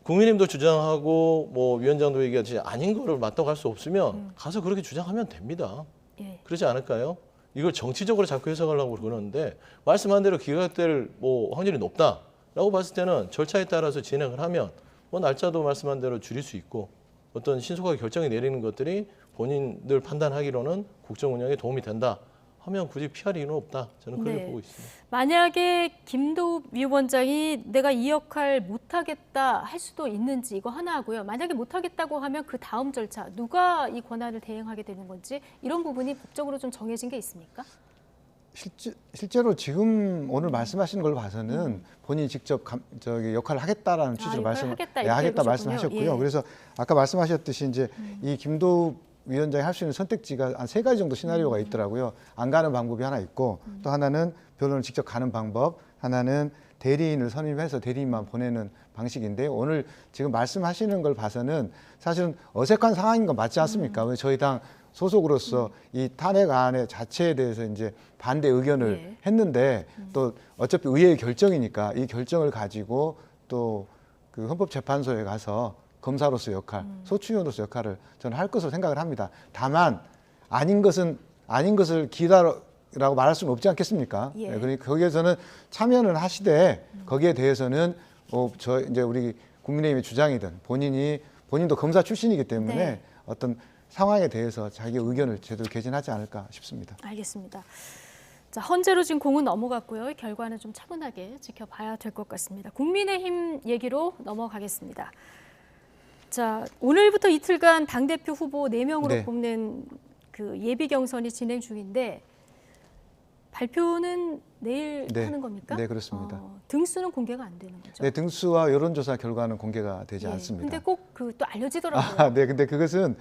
국민의힘도 주장하고 뭐 위원장도 얘기하지 아닌 거를 맞다고 할 수 없으면 가서 그렇게 주장하면 됩니다. 예. 그렇지 않을까요? 이걸 정치적으로 자꾸 해석하려고 그러는데 말씀한 대로 기각될 뭐 확률이 높다라고 봤을 때는 절차에 따라서 진행을 하면 뭐 날짜도 말씀한 대로 줄일 수 있고 어떤 신속하게 결정이 내리는 것들이 본인들 판단하기로는 국정 운영에 도움이 된다 하면 굳이 피할 이유는 없다. 저는 그렇게 네. 보고 있습니다. 만약에 김도읍 위원장이 내가 이 역할 못하겠다 할 수도 있는지 이거 하나 하고요. 만약에 못하겠다고 하면 그 다음 절차 누가 이 권한을 대행하게 되는 건지 이런 부분이 법적으로 좀 정해진 게 있습니까? 실제로 지금 오늘 말씀하시는 걸 봐서는 본인이 직접 역할을 하겠다라는 취지로 하겠다 말씀하셨고요. 예. 그래서 아까 말씀하셨듯이 이제 이 김도읍 위원장이 할 수 있는 선택지가 한 3가지 정도 시나리오가 있더라고요. 안 가는 방법이 하나 있고 또 하나는 변호를 직접 가는 방법, 하나는 대리인을 선임해서 대리인만 보내는 방식인데 오늘 지금 말씀하시는 걸 봐서는 사실은 어색한 상황인 건 맞지 않습니까? 왜 저희 당 소속으로서 이 탄핵안의 자체에 대해서 이제 반대 의견을 예. 했는데 또 어차피 의회의 결정이니까 이 결정을 가지고 또 그 헌법재판소에 가서 검사로서 역할, 소추위원으로서 역할을 저는 할 것으로 생각을 합니다. 다만 아닌 것을 라고 말할 수는 없지 않겠습니까? 예. 네, 그러니까 거기에서는 참여는 하시되 거기에 대해서는 저 이제 우리 국민의힘의 주장이든 본인도 검사 출신이기 때문에 네. 어떤 상황에 대해서 자기 의견을 제대로 개진하지 않을까 싶습니다. 알겠습니다. 자, 헌재로 지금 공은 넘어갔고요. 결과는 좀 차분하게 지켜봐야 될 것 같습니다. 국민의힘 얘기로 넘어가겠습니다. 자, 오늘부터 이틀간 당대표 후보 4명으로 네. 뽑는 그 예비 경선이 진행 중인데 발표는 내일 네. 하는 겁니까? 네, 그렇습니다. 등수는 공개가 안 되는 거죠? 네, 등수와 여론조사 결과는 공개가 되지 않습니다. 근데 꼭 그 또 알려지더라고요. 네, 근데 그것은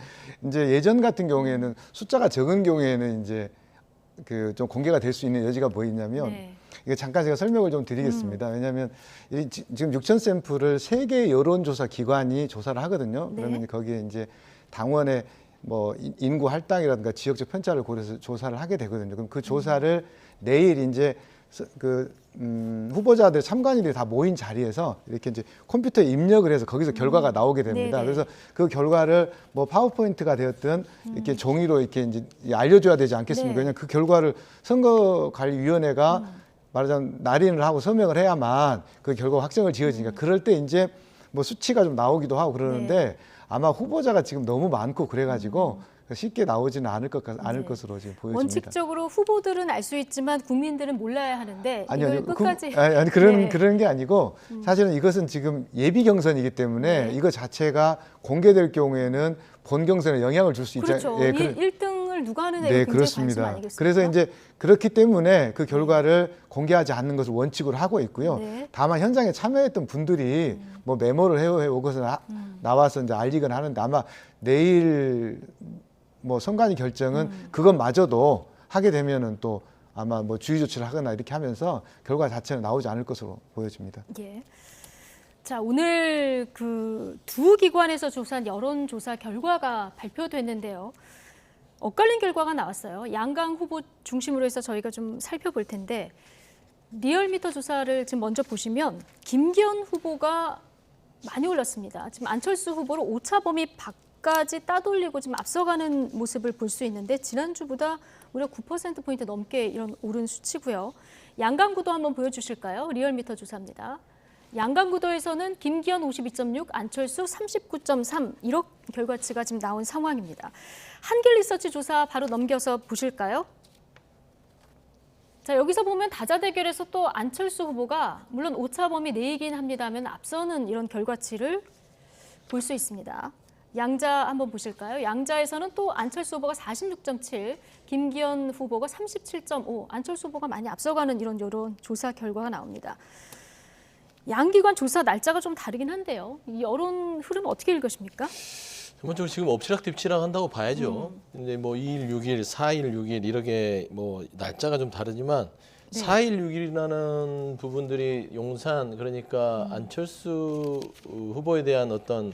이제 예전 같은 경우에는 숫자가 적은 경우에는 이제 그 좀 공개가 될 수 있는 여지가 뭐 있냐면 네. 이거 잠깐 제가 설명을 좀 드리겠습니다. 왜냐하면 지금 6천 샘플을 3개 여론조사 기관이 조사를 하거든요. 네. 그러면 거기에 이제 당원의 뭐 인구 할당이라든가 지역적 편차를 고려해서 조사를 하게 되거든요. 그럼 그 조사를 내일 이제 후보자들 참관인들이 다 모인 자리에서 이렇게 이제 컴퓨터에 입력을 해서 거기서 결과가 나오게 됩니다. 네네. 그래서 그 결과를 뭐 파워포인트가 되었든 이렇게 종이로 이렇게 이제 알려줘야 되지 않겠습니까? 네. 왜냐하면 그 결과를 선거관리위원회가 말하자면 날인을 하고 서명을 해야만 그 결과 확정을 지어지니까 그럴 때 이제 뭐 수치가 좀 나오기도 하고 그러는데 네. 아마 후보자가 지금 너무 많고 그래가지고 쉽게 나오지는 않을 것으로 지금 보여집니다. 원칙적으로 후보들은 알 수 있지만 국민들은 몰라야 하는데 아니요, 이걸 끝까지 아니 네. 그런 게 아니고 사실은 이것은 지금 예비 경선이기 때문에 네. 이거 자체가 공개될 경우에는 본 경선에 영향을 줄 수 그렇죠. 있잖아요. 1등을 누가 하느냐에 네, 굉장히 관심 그렇습니다. 아니겠습니까? 그래서 이제 그렇기 때문에 그 결과를 공개하지 않는 것을 원칙으로 하고 있고요. 네. 다만 현장에 참여했던 분들이 뭐 메모를 해오고서 나와서 이제 알리거나 하는데 아마 내일 뭐 선관위 결정은 그것마저도 하게 되면은 또 아마 뭐 주의 조치를 하거나 이렇게 하면서 결과 자체는 나오지 않을 것으로 보여집니다. 예. 자, 오늘 그 두 기관에서 조사한 여론조사 결과가 발표됐는데요. 엇갈린 결과가 나왔어요. 양강 후보 중심으로 해서 저희가 좀 살펴볼 텐데 리얼미터 조사를 지금 먼저 보시면 김기현 후보가 많이 올랐습니다. 지금 안철수 후보를 오차 범위 밖까지 따돌리고 지금 앞서가는 모습을 볼 수 있는데 지난주보다 무려 9%포인트 넘게 이런 오른 수치고요. 양강구도 한번 보여주실까요? 리얼미터 조사입니다. 양강구도에서는 김기현 52.6, 안철수 39.3 이런 결과치가 지금 나온 상황입니다. 한길리서치 조사 바로 넘겨서 보실까요? 자, 여기서 보면 다자대결에서 또 안철수 후보가 물론 오차 범위 내이긴 합니다만 앞서는 이런 결과치를 볼 수 있습니다. 양자 한번 보실까요? 양자에서는 또 안철수 후보가 46.7, 김기현 후보가 37.5, 안철수 후보가 많이 앞서가는 이런 여론 조사 결과가 나옵니다. 양 기관 조사 날짜가 좀 다르긴 한데요. 이 여론 흐름 어떻게 읽으십니까? 전반적으로 지금 엎치락뒤치락 한다고 봐야죠. 근데 뭐 2일, 6일, 4일, 6일 이렇게 뭐 날짜가 좀 다르지만 네. 4일, 6일이라는 부분들이 용산 그러니까 안철수 후보에 대한 어떤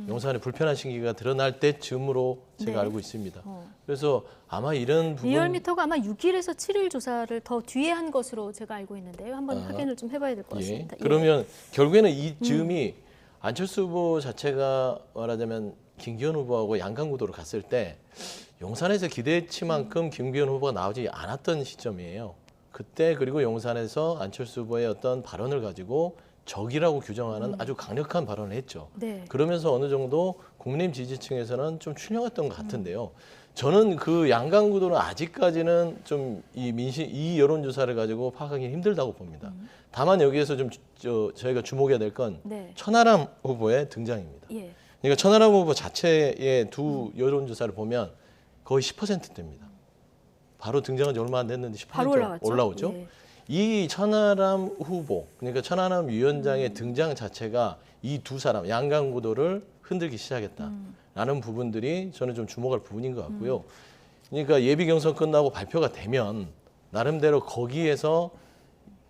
용산의 불편한 시기가 드러날 때쯤으로 제가 네. 알고 있습니다. 그래서 아마 이런 부분 리얼미터가 아마 6일에서 7일 조사를 더 뒤에 한 것으로 제가 알고 있는데요. 한번 확인을 좀 해봐야 될 것 같습니다. 예. 그러면 결국에는 이 즈음이 안철수 후보 자체가 말하자면 김기현 후보하고 양강구도로 갔을 때 용산에서 기대치만큼 김기현 후보가 나오지 않았던 시점이에요. 그때 그리고 용산에서 안철수 후보의 어떤 발언을 가지고 적이라고 규정하는 아주 강력한 발언을 했죠. 네. 그러면서 어느 정도 국민의힘 지지층에서는 좀 출렁했던 것 같은데요. 저는 그 양강구도는 아직까지는 좀 이 여론조사를 가지고 파악하기 힘들다고 봅니다. 다만 여기에서 좀 저희가 주목해야 될 건 네. 천하람 후보의 등장입니다. 예. 그러니까 천하람 후보 자체의 두 여론조사를 보면 거의 10%대입니다. 바로 등장한 지 얼마 안 됐는데 10% 바로 올라오죠. 예. 이 천하람 후보, 그러니까 천하람 위원장의 등장 자체가 이 두 사람, 양강구도를 흔들기 시작했다라는 부분들이 저는 좀 주목할 부분인 것 같고요. 그러니까 예비 경선 끝나고 발표가 되면 나름대로 거기에서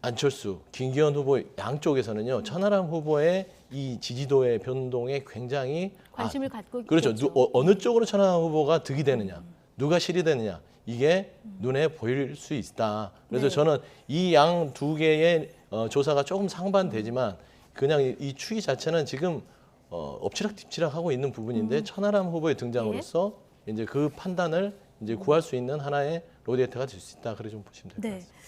안철수, 김기현 후보 양쪽에서는요, 천하람 후보의 이 지지도의 변동에 굉장히 관심을 갖고 그렇죠. 있겠죠. 어느 쪽으로 천하람 후보가 득이 되느냐, 누가 실이 되느냐, 이게 눈에 보일 수 있다. 그래서 네. 저는 이 양 두 개의 조사가 조금 상반되지만 그냥 이 추이 자체는 지금 엎치락뒤치락 하고 있는 부분인데 천하람 후보의 등장으로서 이제 그 판단을 이제 구할 수 있는 하나의 로데이터가 될 수 있다. 그래 좀 보시면 될 것 네. 같습니다.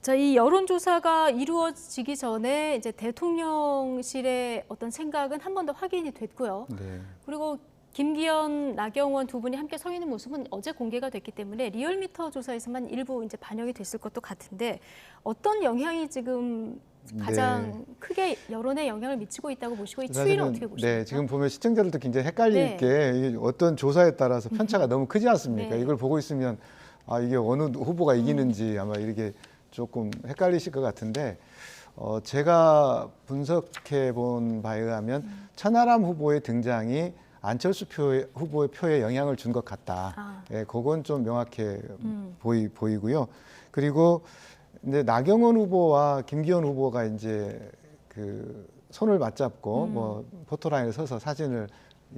자, 이 여론조사가 이루어지기 전에 이제 대통령실의 어떤 생각은 한 번 더 확인이 됐고요. 네. 그리고 김기현, 나경원 두 분이 함께 서 있는 모습은 어제 공개가 됐기 때문에 리얼미터 조사에서만 일부 이제 반영이 됐을 것도 같은데 어떤 영향이 지금 가장 크게 여론에 영향을 미치고 있다고 보시고 이 추이를 어떻게 보십니까? 네, 지금 보면 시청자들도 굉장히 헷갈릴 네. 게 이게 어떤 조사에 따라서 편차가 너무 크지 않습니까? 네. 이걸 보고 있으면 아 이게 어느 후보가 이기는지 아마 이렇게 조금 헷갈리실 것 같은데 제가 분석해 본 바에 의하면 천하람 후보의 등장이 안철수 후보의 표에 영향을 준 것 같다. 예, 그건 좀 명확해 보이고요. 그리고 이제 나경원 후보와 김기현 후보가 이제 그 손을 맞잡고 뭐 포토라인에 서서 사진을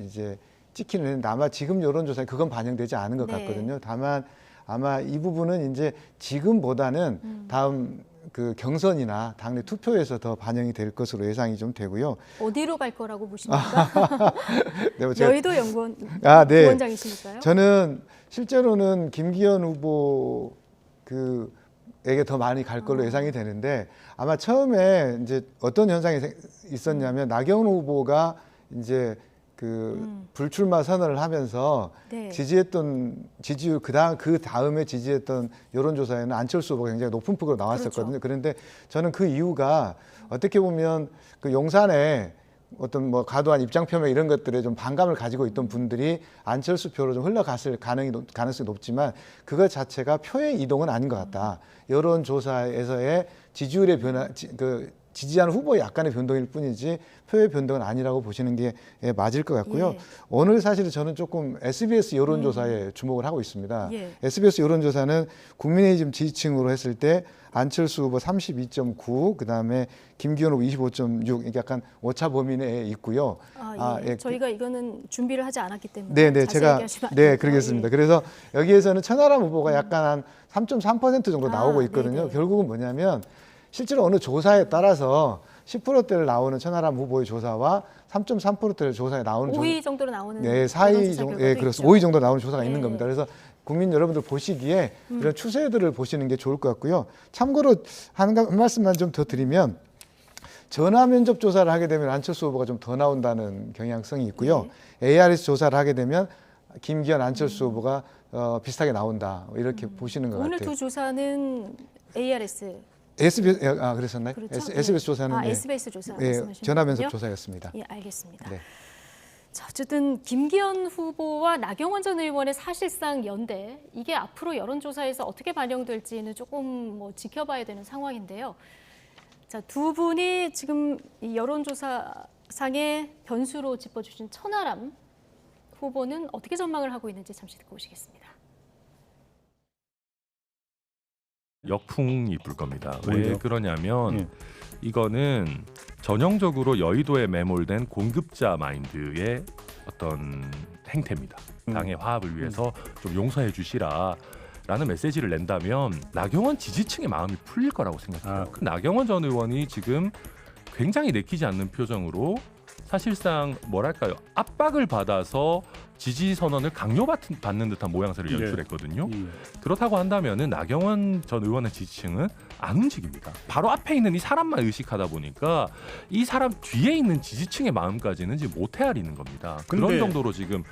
이제 찍히는 했는데 아마 지금 여론조사에 그건 반영되지 않은 것 네. 같거든요. 다만 아마 이 부분은 이제 지금보다는 다음 그 경선이나 당내 투표에서 더 반영이 될 것으로 예상이 좀 되고요. 어디로 갈 거라고 보십니까? 네, 뭐 여의도 연구원 네. 부원장이시니까요. 저는 실제로는 김기현 후보 에게 더 많이 갈 걸로 예상이 되는데 아마 처음에 이제 어떤 현상이 있었냐면 나경원 후보가 이제 그 불출마 선언을 하면서 네. 지지율 그 다음에 지지했던 여론조사에는 안철수 후보가 굉장히 높은 폭으로 나왔었거든요. 그렇죠. 그런데 저는 그 이유가 어떻게 보면 그 용산에 어떤 뭐 과도한 입장 표명 이런 것들에 좀 반감을 가지고 있던 분들이 안철수 표로 좀 흘러갔을 가능성이 높지만 그것 자체가 표의 이동은 아닌 것 같다. 여론조사에서의 지지율의 변화, 지지하는 후보의 약간의 변동일 뿐이지 표의 변동은 아니라고 보시는 게 맞을 것 같고요. 예. 오늘 사실 저는 조금 SBS 여론조사에 주목을 하고 있습니다. 예. SBS 여론조사는 국민의힘 지지층으로 했을 때 안철수 후보 32.9, 그다음에 김기현 후보 25.6, 이게 약간 오차 범위 내에 있고요. 예. 저희가 이거는 준비를 하지 않았기 때문에 네, 자세히 제가 얘기하시면 안 네, 되고요. 그러겠습니다. 예. 그래서 여기에서는 천하람 후보가 약간 한 3.3% 정도 나오고 있거든요. 네네. 결국은 뭐냐면 실제로 어느 조사에 따라서 10%대를 나오는 천하람 후보의 조사와 3.3%대를 조사에 나오는 5위 정도로 나오는 네, 4위 여론조사 정도, 결과도 그렇습니다. 있죠. 5위 정도 나오는 조사가 네. 있는 겁니다. 그래서 국민 여러분들 보시기에 이런 추세들을 보시는 게 좋을 것 같고요. 참고로 한 말씀만 좀 더 드리면 전화 면접 조사를 하게 되면 안철수 후보가 좀 더 나온다는 경향성이 있고요. ARS 조사를 하게 되면 김기현, 안철수 후보가 비슷하게 나온다. 이렇게 보시는 것 오늘 같아요. 두 조사는 ARS SBS 그랬었나요? 그렇죠? SBS 조사는 SBS 조사 예, 말씀하시는 전화 면접 거군요. 조사였습니다. 예, 알겠습니다. 네. 자, 어쨌든 김기현 후보와 나경원 전 의원의 사실상 연대 이게 앞으로 여론조사에서 어떻게 반영될지는 조금 뭐 지켜봐야 되는 상황인데요. 자, 두 분이 지금 이 여론조사상의 변수로 짚어주신 천하람 후보는 어떻게 전망을 하고 있는지 잠시 듣고 오시겠습니다. 역풍이 불 겁니다. 왜요? 왜 그러냐면 예. 이거는 전형적으로 여의도에 매몰된 공급자 마인드의 어떤 행태입니다. 당의 화합을 위해서 좀 용서해 주시라 라는 메시지를 낸다면 나경원 지지층의 마음이 풀릴 거라고 생각해요. 나경원 전 의원이 지금 굉장히 내키지 않는 표정으로 사실상 뭐랄까요, 압박을 받아서 지지 선언을 강요받는 듯한 모양새를 연출했거든요. 그렇다고 한다면은 나경원 전 의원의 지지층은 안 움직입니다. 바로 앞에 있는 이 사람만 의식하다 보니까 이 사람 뒤에 있는 지지층의 마음까지는 지금 못 헤아리는 겁니다. 그런 근데- 정도로 지금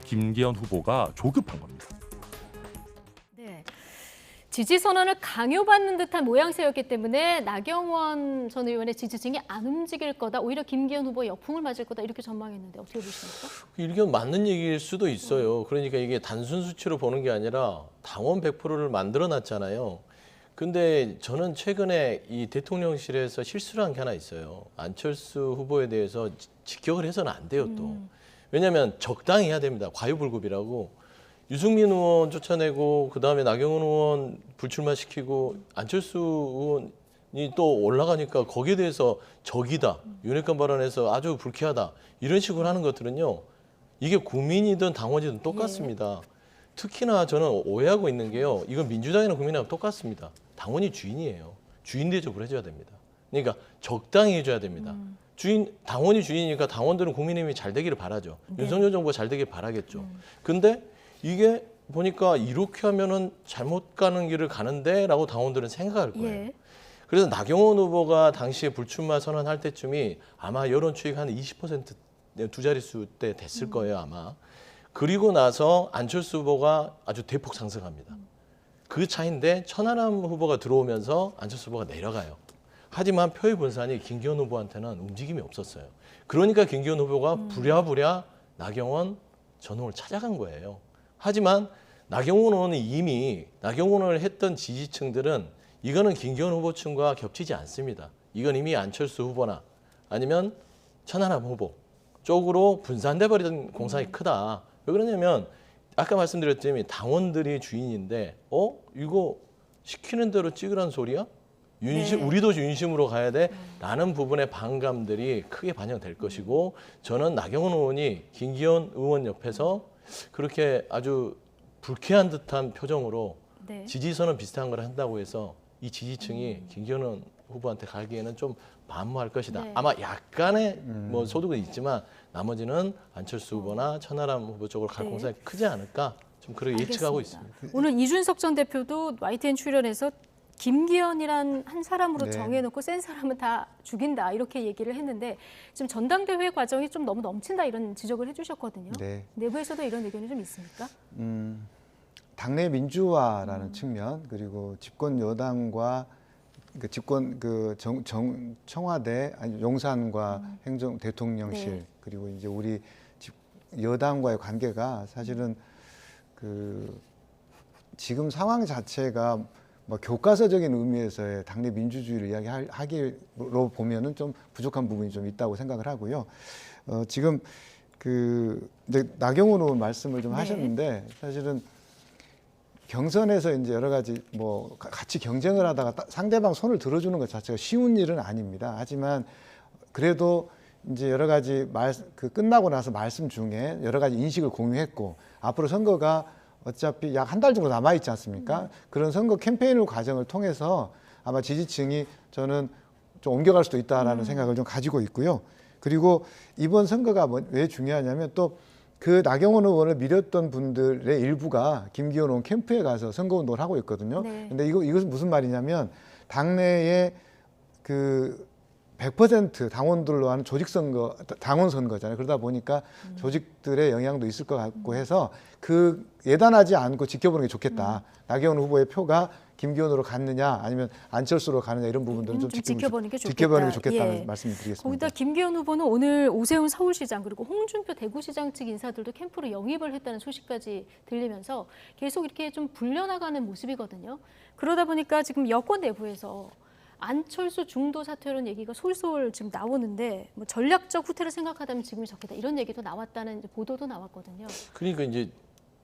김기현 후보가 조급한 겁니다. 네. 지지 선언을 강요받는 듯한 모양새였기 때문에 나경원 전 의원의 지지층이 안 움직일 거다. 오히려 김기현 후보 역풍을 맞을 거다. 이렇게 전망했는데 어떻게 보십니까? 이게 맞는 얘기일 수도 있어요. 그러니까 이게 단순 수치로 보는 게 아니라 당원 100%를 만들어 놨잖아요. 근데 저는 최근에 이 대통령실에서 실수를 한 게 하나 있어요. 안철수 후보에 대해서 직격을 해서는 안 돼요, 또. 왜냐하면 적당히 해야 됩니다. 과유불급이라고. 유승민 의원 쫓아내고 그다음에 나경원 의원 불출마시키고 안철수 의원이 또 올라가니까 거기에 대해서 적이다. 윤핵관 발언에서 아주 불쾌하다. 이런 식으로 하는 것들은요. 이게 국민이든 당원이든 똑같습니다. 특히나 저는 오해하고 있는 게요. 이건 민주당이나 국민이랑 똑같습니다. 당원이 주인이에요. 주인 대접을 해줘야 됩니다. 그러니까 적당히 해줘야 됩니다. 당원이 주인이니까 당원들은 국민의힘이 잘 되기를 바라죠. 네. 윤석열 정부가 잘 되길 바라겠죠. 근데 이게 보니까 이렇게 하면은 잘못 가는 길을 가는데라고 당원들은 생각할 거예요. 예. 그래서 나경원 후보가 당시에 불출마 선언할 때쯤이 아마 여론 추이가 한 20%두 자릿수 때 됐을 거예요, 아마. 그리고 나서 안철수 후보가 아주 대폭 상승합니다. 그 차인데 천하람 후보가 들어오면서 안철수 후보가 내려가요. 하지만 표의 분산이 김기현 후보한테는 움직임이 없었어요. 그러니까 김기현 후보가 부랴부랴 나경원 전후를 찾아간 거예요. 하지만 나경원 의원은 이미 나경원을 했던 지지층들은 이거는 김기현 후보층과 겹치지 않습니다. 이건 이미 안철수 후보나 아니면 천하람 후보 쪽으로 분산돼 버린 공산이 크다. 왜 그러냐면 아까 말씀드렸지만 당원들이 주인인데 이거 시키는 대로 찍으란 소리야? 네. 우리도 윤심으로 가야 돼라는 부분의 반감들이 크게 반영될 것이고 저는 나경원 의원이 김기현 의원 옆에서 그렇게 아주 불쾌한 듯한 표정으로 네. 지지선은 비슷한 걸 한다고 해서 이 지지층이 김기현 후보한테 가기에는 좀 만무할 것이다. 네. 아마 약간의 뭐 소득은 있지만 나머지는 안철수 후보나 천하람 후보 쪽으로 갈 네. 공산이 크지 않을까 좀 그렇게 예측하고 알겠습니다. 있습니다. 오늘 이준석 전 대표도 YTN 출연해서 김기현이란 한 사람으로 네. 정해놓고 센 사람은 다 죽인다 이렇게 얘기를 했는데 지금 전당대회 과정이 좀 너무 넘친다 이런 지적을 해주셨거든요. 네. 내부에서도 이런 의견이 좀 있습니까? 당내 민주화라는 측면 그리고 집권 여당과 그 집권 청와대 아니 용산과 행정 대통령실 네. 그리고 이제 우리 여당과의 관계가 사실은 그 지금 상황 자체가 뭐 교과서적인 의미에서의 당내 민주주의를 이야기하기로 보면은 좀 부족한 부분이 좀 있다고 생각을 하고요. 지금 그 이제 나경원 의원 말씀을 좀 네. 하셨는데 사실은 경선에서 이제 여러 가지 뭐 같이 경쟁을 하다가 상대방 손을 들어주는 것 자체가 쉬운 일은 아닙니다. 하지만 그래도 이제 여러 가지 끝나고 나서 말씀 중에 여러 가지 인식을 공유했고 앞으로 선거가 어차피 약 한 달 정도 남아 있지 않습니까? 그런 선거 캠페인 과정을 통해서 아마 지지층이 저는 좀 옮겨갈 수도 있다라는 생각을 좀 가지고 있고요. 그리고 이번 선거가 왜 중요하냐면 또 그 나경원 의원을 밀었던 분들의 일부가 김기현 의원 캠프에 가서 선거운동을 하고 있거든요. 네. 근데 이것은 무슨 말이냐면 당내에 그 100% 당원들로 하는 조직선거, 당원 선거잖아요. 그러다 보니까 조직들의 영향도 있을 것 같고 해서 그 예단하지 않고 지켜보는 게 좋겠다. 나경원 후보의 표가 김기현으로 갔느냐 아니면 안철수로 가느냐 이런 부분들은 좀 지켜보는 게 좋겠다. 지켜보는 게 좋겠다는 예. 말씀을 드리겠습니다. 거기다 김기현 후보는 오늘 오세훈 서울시장 그리고 홍준표 대구시장 측 인사들도 캠프로 영입을 했다는 소식까지 들리면서 계속 이렇게 좀 불려나가는 모습이거든요. 그러다 보니까 지금 여권 내부에서 안철수 중도 사퇴론 얘기가 솔솔 지금 나오는데 뭐 전략적 후퇴를 생각하다면 지금이 좋겠다 이런 얘기도 나왔다는 이제 보도도 나왔거든요. 그러니까 이제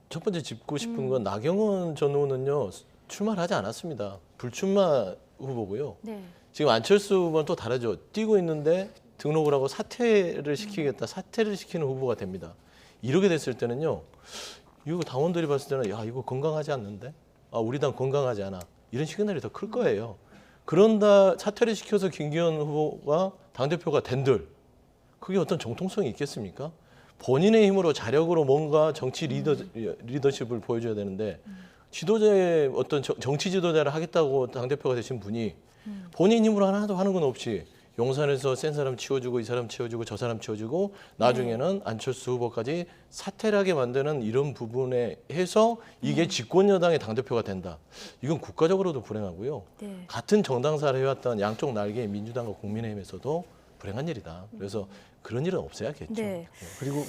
첫 번째 짚고 싶은 건 나경원 전 의원은요 출마를 하지 않았습니다. 불출마 후보고요. 네. 지금 안철수 후보는 또 다르죠. 뛰고 있는데 등록을 하고 사퇴를 시키겠다. 사퇴를 시키는 후보가 됩니다. 이렇게 됐을 때는요. 이거 당원들이 봤을 때는 야 이거 건강하지 않는데? 아 우리 당 건강하지 않아. 이런 시그널이 더 클 거예요. 그런다 사퇴를 시켜서 김기현 후보가 당대표가 된들 그게 어떤 정통성이 있겠습니까? 본인의 힘으로 자력으로 뭔가 정치 리더십을 보여줘야 되는데 지도자의 어떤 정치 지도자를 하겠다고 당대표가 되신 분이 본인 힘으로 하나도 하는 건 없이 용산에서 센 사람 치워주고 이 사람 치워주고 저 사람 치워주고 나중에는 안철수 후보까지 사퇴를 하게 만드는 이런 부분에 해서 이게 집권 여당의 당대표가 된다. 이건 국가적으로도 불행하고요. 네. 같은 정당사를 해왔던 양쪽 날개의 민주당과 국민의힘에서도 불행한 일이다. 그래서 그런 일은 없어야겠죠. 네. 그리고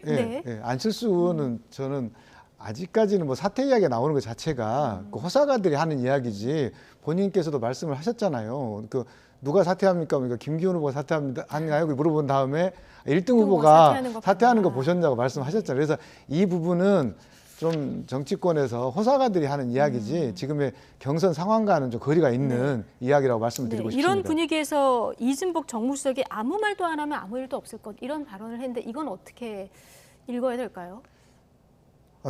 네. 안철수 의원은 저는 아직까지는 뭐 사퇴 이야기가 나오는 것 자체가 그 호사가들이 하는 이야기지 본인께서도 말씀을 하셨잖아요. 그 누가 사퇴합니까? 그러니까 김기현 후보가 사퇴하냐고 물어본 다음에 1등 후보가 사퇴하는 거 보셨냐고 말씀하셨잖아요. 그래서 이 부분은 좀 정치권에서 호사가들이 하는 이야기지 지금의 경선 상황과는 좀 거리가 있는 이야기라고 말씀을 드리고 싶습니다. 이런 분위기에서 이진복 정무수석이 아무 말도 안 하면 아무 일도 없을 것 이런 발언을 했는데 이건 어떻게 읽어야 될까요?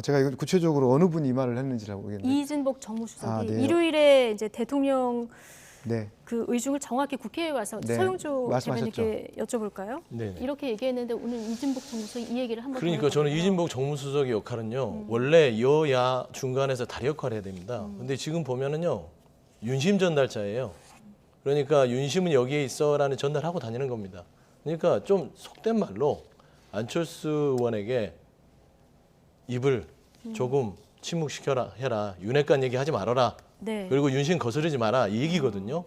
제가 이거 구체적으로 어느 분이 이 말을 했는지라고 모르겠는데 이진복 정무수석이 네. 일요일에 이제 대통령 네. 그 의중을 정확히 국회에 와서 네, 서영주 말씀하셨죠. 대변인께 여쭤볼까요? 네네. 이렇게 얘기했는데 오늘 이진복 정무수석 이 얘기를 한번 그러니까 저는 이진복 정무수석의 역할은요. 원래 여야 중간에서 다리 역할을 해야 됩니다. 근데 지금 보면은요. 윤심 전달자예요. 그러니까 윤심은 여기에 있어라는 전달하고 다니는 겁니다. 그러니까 좀 속된 말로 안철수 의원에게 입을 조금 침묵시켜라 해라. 윤핵관 얘기하지 말아라. 네. 그리고 윤심 거스르지 마라. 이 얘기거든요.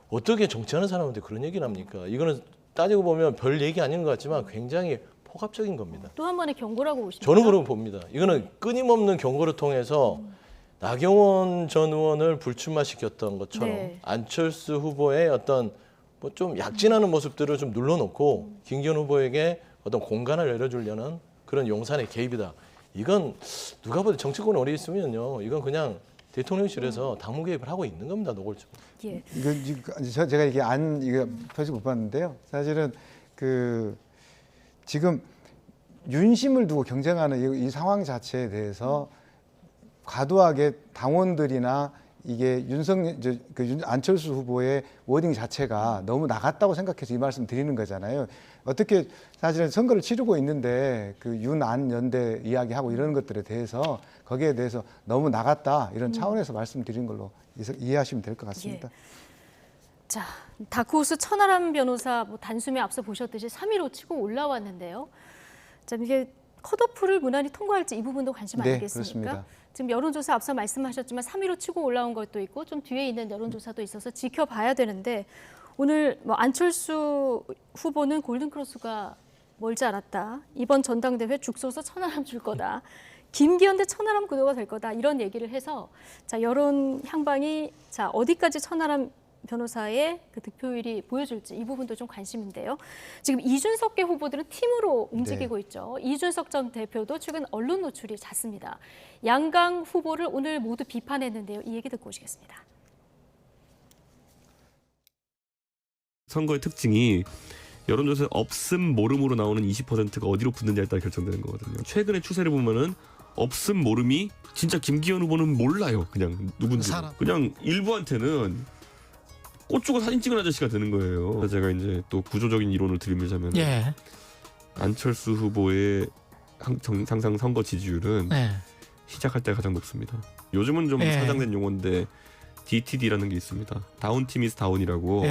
어떻게 정치하는 사람한테 그런 얘기를 합니까? 이거는 따지고 보면 별 얘기 아닌 것 같지만 굉장히 폭압적인 겁니다. 또 한 번의 경고라고 보십니까? 저는 그렇게 봅니다. 이거는 끊임없는 경고를 통해서 나경원 전 의원을 불출마시켰던 것처럼 네. 안철수 후보의 어떤 뭐 좀 약진하는 모습들을 좀 눌러놓고 김기현 후보에게 어떤 공간을 열어주려는 그런 용산의 개입이다. 이건 누가 봐도 정치권 오래 있으면요. 이건 그냥 대통령실에서 당무 개입을 하고 있는 겁니다. 노골적으로. 예. 제가 이게 이거 표시 못 봤는데요. 사실은 지금 윤심을 두고 경쟁하는 이 상황 자체에 대해서 과도하게 당원들이나 이게 안철수 후보의 워딩 자체가 너무 나갔다고 생각해서 이 말씀 드리는 거잖아요. 어떻게 사실은 선거를 치르고 있는데 그 윤안 연대 이야기하고 이런 것들에 대해서 거기에 대해서 너무 나갔다 이런 차원에서 말씀드린 걸로 이해하시면 될 것 같습니다. 예. 자, 다크호스 천하람 변호사 뭐 단숨에 앞서 보셨듯이 3위로 치고 올라왔는데요. 자, 이게 컷오프를 무난히 통과할지 이 부분도 관심 네, 아니겠습니까? 그렇습니다. 지금 여론조사 앞서 말씀하셨지만 3위로 치고 올라온 것도 있고 좀 뒤에 있는 여론조사도 있어서 지켜봐야 되는데 오늘 뭐 안철수 후보는 골든크로스가 멀지 않았다. 이번 전당대회 죽소서 천하람 줄 거다. 김기현 대 천하람 구도가 될 거다. 이런 얘기를 해서 자 여론 향방이 자 어디까지 천하람 변호사의 그 득표율이 보여줄지 이 부분도 좀 관심인데요. 지금 이준석계 후보들은 팀으로 움직이고 있죠. 이준석 전 대표도 최근 언론 노출이 잦습니다. 양강 후보를 오늘 모두 비판했는데요. 이 얘기 듣고 오시겠습니다. 선거의 특징이 여론조사에 없음 모름으로 나오는 20%가 어디로 붙느냐에 따라 결정되는 거거든요. 최근의 추세를 보면은 없음 모름이 진짜 김기현 후보는 몰라요. 그냥 누군지. 그냥 일부한테는 꽃 주고 사진 찍은 아저씨가 되는 거예요. 제가 이제 또 구조적인 이론을 들이밀자면 안철수 후보의 상상 선거 지지율은 시작할 때 가장 높습니다. 요즘은 좀 사장된 용어인데 DTD라는 게 있습니다. 다운 팀이스 다운이라고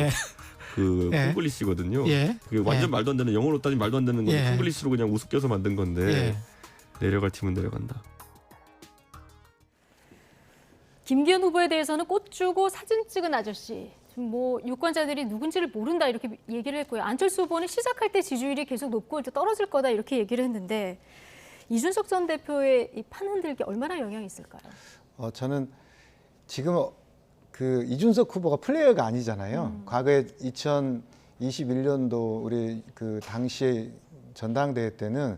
그 콩글리시거든요. 그게 완전 말도 안 되는 영어로 따지면 말도 안 되는 건데 콩글리시로 그냥 우습게서 만든 건데 내려갈 팀은 내려간다. 김기현 후보에 대해서는 꽃 주고 사진 찍은 아저씨. 뭐 유권자들이 누군지를 모른다 이렇게 얘기를 했고요. 안철수 후보는 시작할 때 지지율이 계속 높고 이제 떨어질 거다 이렇게 얘기를 했는데 이준석 전 대표의 이 판 흔들기 얼마나 영향이 있을까요? 저는 지금 그 이준석 후보가 플레이어가 아니잖아요. 과거에 2021년도 우리 그 당시에 전당대회 때는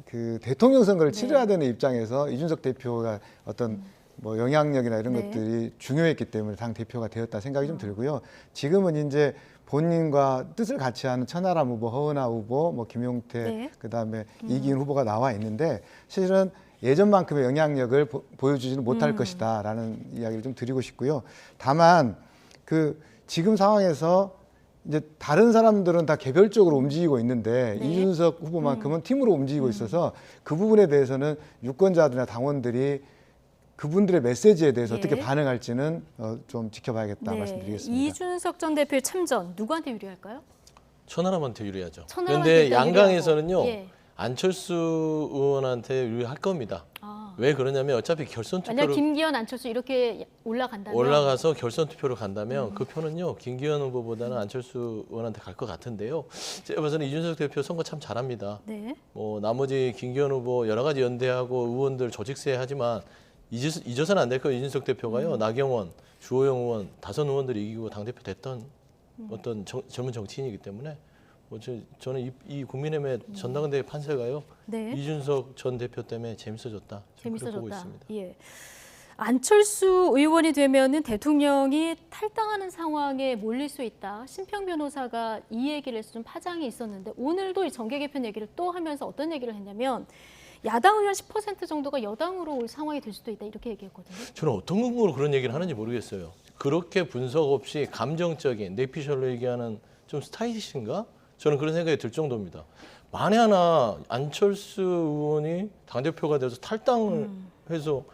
그 대통령 선거를 치러야 되는 입장에서 이준석 대표가 어떤 뭐 영향력이나 이런 것들이 중요했기 때문에 당 대표가 되었다 생각이 좀 들고요. 지금은 이제 본인과 뜻을 같이 하는 천하람 후보, 허은하 후보, 뭐 김용태, 그다음에 이기훈 후보가 나와 있는데 실은 예전만큼의 영향력을 보여주지는 못할 것이다라는 이야기를 좀 드리고 싶고요. 다만 그 지금 상황에서 이제 다른 사람들은 다 개별적으로 움직이고 있는데 이준석 후보만큼은 팀으로 움직이고 있어서 그 부분에 대해서는 유권자들이나 당원들이 그분들의 메시지에 대해서 어떻게 반응할지는 좀 지켜봐야겠다 말씀드리겠습니다. 이준석 전 대표의 참전 누구한테 유리할까요? 천하람한테 유리하죠. 천하람한테 그런데 양강에서는요. 예. 안철수 의원한테 유리할 겁니다. 왜 그러냐면 어차피 결선 만약 투표로 김기현, 안철수 이렇게 올라간다면 올라가서 결선 투표로 간다면 그 표는요. 김기현 후보보다는 안철수 의원한테 갈 것 같은데요. 제가 봐서는 이준석 대표 선거 참 잘합니다. 네. 뭐 나머지 김기현 후보 여러 가지 연대하고 의원들 조직세 하지만 잊어서는 안 될 거예요. 이준석 대표가요. 나경원, 주호영 의원, 다선 의원들이 이기고 당대표 됐던 어떤 젊은 정치인이기 때문에 뭐 저는 이 국민의힘의 전당대회 판세가요. 이준석 전 대표 때문에 재밌어졌다. 그렇게 보고 있습니다. 예. 안철수 의원이 되면은 대통령이 탈당하는 상황에 몰릴 수 있다. 심평 변호사가 이 얘기를 해서 좀 파장이 있었는데 오늘도 이 정계 개편 얘기를 또 하면서 어떤 얘기를 했냐면 야당 의원 10% 정도가 여당으로 올 상황이 될 수도 있다 이렇게 얘기했거든요. 저는 어떤 근거로 그런 얘기를 하는지 모르겠어요. 그렇게 분석 없이 감정적인 뇌피셜로 얘기하는 좀 스타일이신가? 저는 그런 생각이 들 정도입니다. 만에 하나 안철수 의원이 당대표가 돼서 탈당을 해서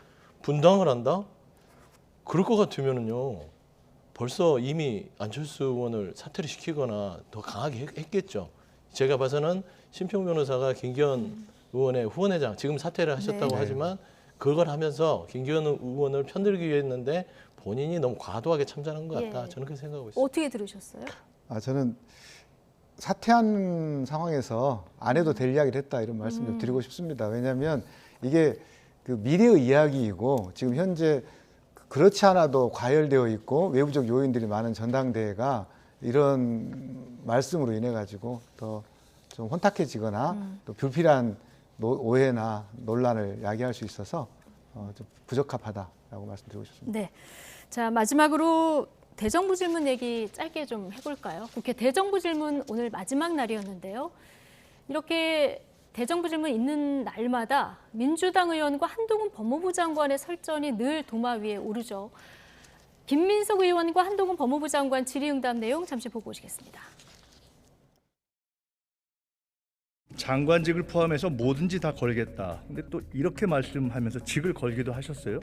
분당을 한다? 그럴 것 같으면은요. 벌써 이미 안철수 의원을 사퇴를 시키거나 더 강하게 했겠죠. 제가 봐서는 심평 변호사가 김기현 의원의 후원회장, 지금 사퇴를 하셨다고 네. 하지만 그걸 하면서 김기현 의원을 편들기 위해 했는데 본인이 너무 과도하게 참전한 것 같다. 예. 저는 그렇게 생각하고 있습니다. 어떻게 들으셨어요? 저는 사퇴한 상황에서 안 해도 될 이야기를 했다 이런 말씀 좀 드리고 싶습니다. 왜냐하면 이게 그 미래의 이야기이고 지금 현재 그렇지 않아도 과열되어 있고 외부적 요인들이 많은 전당대회가 이런 말씀으로 인해 가지고 더 좀 혼탁해지거나 또 불필요한 오해나 논란을 야기할 수 있어서 좀 부적합하다라고 말씀드리고 싶습니다. 네. 자, 마지막으로 대정부 질문 얘기 짧게 좀 해볼까요? 국회 대정부 질문 오늘 마지막 날이었는데요. 이렇게 대정부 질문 있는 날마다 민주당 의원과 한동훈 법무부 장관의 설전이 늘 도마 위에 오르죠. 김민석 의원과 한동훈 법무부 장관 질의응답 내용 잠시 보고 오시겠습니다. 장관직을 포함해서 뭐든지 다 걸겠다. 근데 또 이렇게 말씀하면서 직을 걸기도 하셨어요?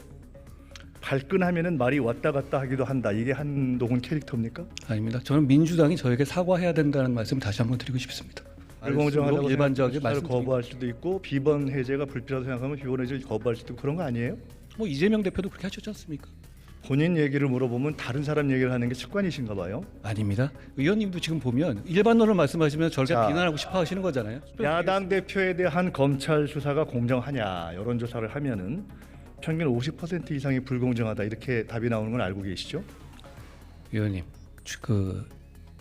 발끈하면은 말이 왔다 갔다 하기도 한다. 이게 한동훈 캐릭터입니까? 아닙니다. 저는 민주당이 저에게 사과해야 된다는 말씀을 다시 한번 드리고 싶습니다. 불공정하다고 일반적인 수사를 말씀드립니다. 거부할 수도 있고 비번 해제가 불필요하다고 생각하면 비번 해제를 거부할 수도 있고 그런 거 아니에요? 뭐 이재명 대표도 그렇게 하셨지 않습니까? 본인 얘기를 물어보면 다른 사람 얘기를 하는 게 습관이신가 봐요. 아닙니다. 의원님도 지금 보면 일반론을 말씀하시면 저를 자, 비난하고 싶어 하시는 거잖아요. 야당 대표에 대한 검찰 수사가 공정하냐 여론조사를 하면은 평균 50% 이상이 불공정하다 이렇게 답이 나오는 건 알고 계시죠? 의원님, 그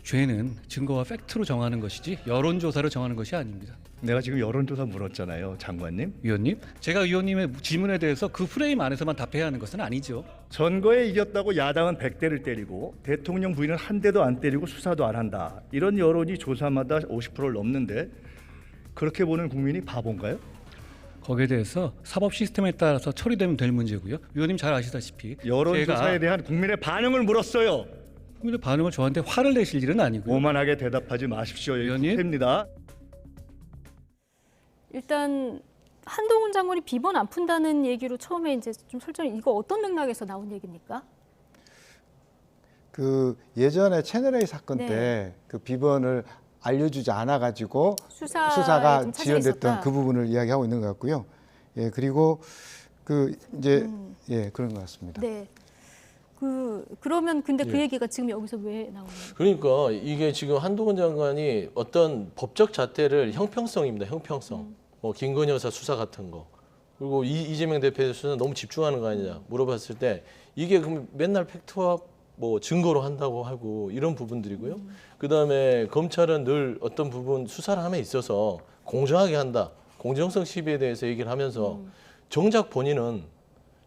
죄는 증거와 팩트로 정하는 것이지 여론조사로 정하는 것이 아닙니다. 내가 지금 여론조사 물었잖아요, 장관님. 의원님, 제가 의원님의 질문에 대해서 그 프레임 안에서만 답해야 하는 것은 아니죠. 선거에 이겼다고 야당은 100대를 때리고 대통령 부인은 한 대도 안 때리고 수사도 안 한다. 이런 여론이 조사마다 50%를 넘는데 그렇게 보는 국민이 바본가요? 거기에 대해서 사법 시스템에 따라서 처리되면 될 문제고요. 의원님 잘 아시다시피 여론조사에 대한 국민의 반응을 물었어요. 국민의 반응을 저한테 화를 내실 일은 아니고요. 오만하게 대답하지 마십시오. 의원님. 입니다. 일단 한동훈 장관이 비번 안 푼다는 얘기로 처음에 이제 좀 설정이 이거 어떤 맥락에서 나온 얘기입니까? 그 예전에 채널A 사건 네. 때 그 비번을 알려주지 않아 가지고 수사에 수사가 좀 차질이 지연됐던 있었다. 그 부분을 이야기하고 있는 것 같고요. 예, 그리고 그 이제 예, 그런 것 같습니다. 네. 그러면 근데 그 예. 얘기가 지금 여기서 왜 나오는 거예요? 그러니까 이게 지금 한동훈 장관이 어떤 법적 잣대를 형평성입니다. 형평성. 뭐 김건희 여사 수사 같은 거. 그리고 이재명 대표의 수사는 너무 집중하는 거 아니냐 물어봤을 때 이게 그럼 맨날 팩트와 뭐 증거로 한다고 하고 이런 부분들이고요. 그다음에 검찰은 늘 어떤 부분 수사를 함에 있어서 공정하게 한다. 공정성 시비에 대해서 얘기를 하면서 정작 본인은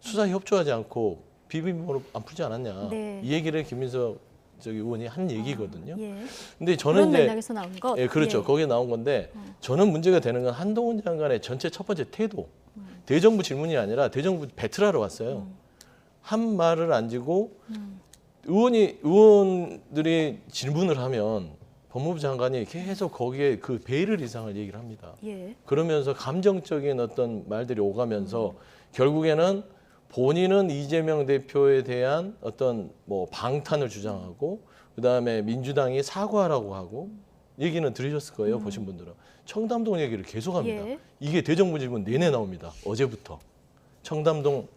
수사에 협조하지 않고 비밀번호 안 풀지 않았냐. 네. 이 얘기를 김민석 의원이 한 얘기거든요. 예. 근데 저는 그런 이제 맥락에서 나온 것. 예, 그렇죠. 예. 거기에 나온 건데 저는 문제가 되는 건 한동훈 장관의 전체 첫 번째 태도. 대정부 질문이 아니라 대정부 배틀하러 왔어요. 한 말을 안 지고 의원들이 질문을 하면 법무부 장관이 계속 거기에 그 베일을 이상을 얘기를 합니다. 예. 그러면서 감정적인 어떤 말들이 오가면서 결국에는 본인은 이재명 대표에 대한 어떤 뭐 방탄을 주장하고 그다음에 민주당이 사과하라고 하고 얘기는 들으셨을 거예요. 보신 분들은. 청담동 얘기를 계속합니다. 예. 이게 대정부 질문 내내 나옵니다. 어제부터. 청담동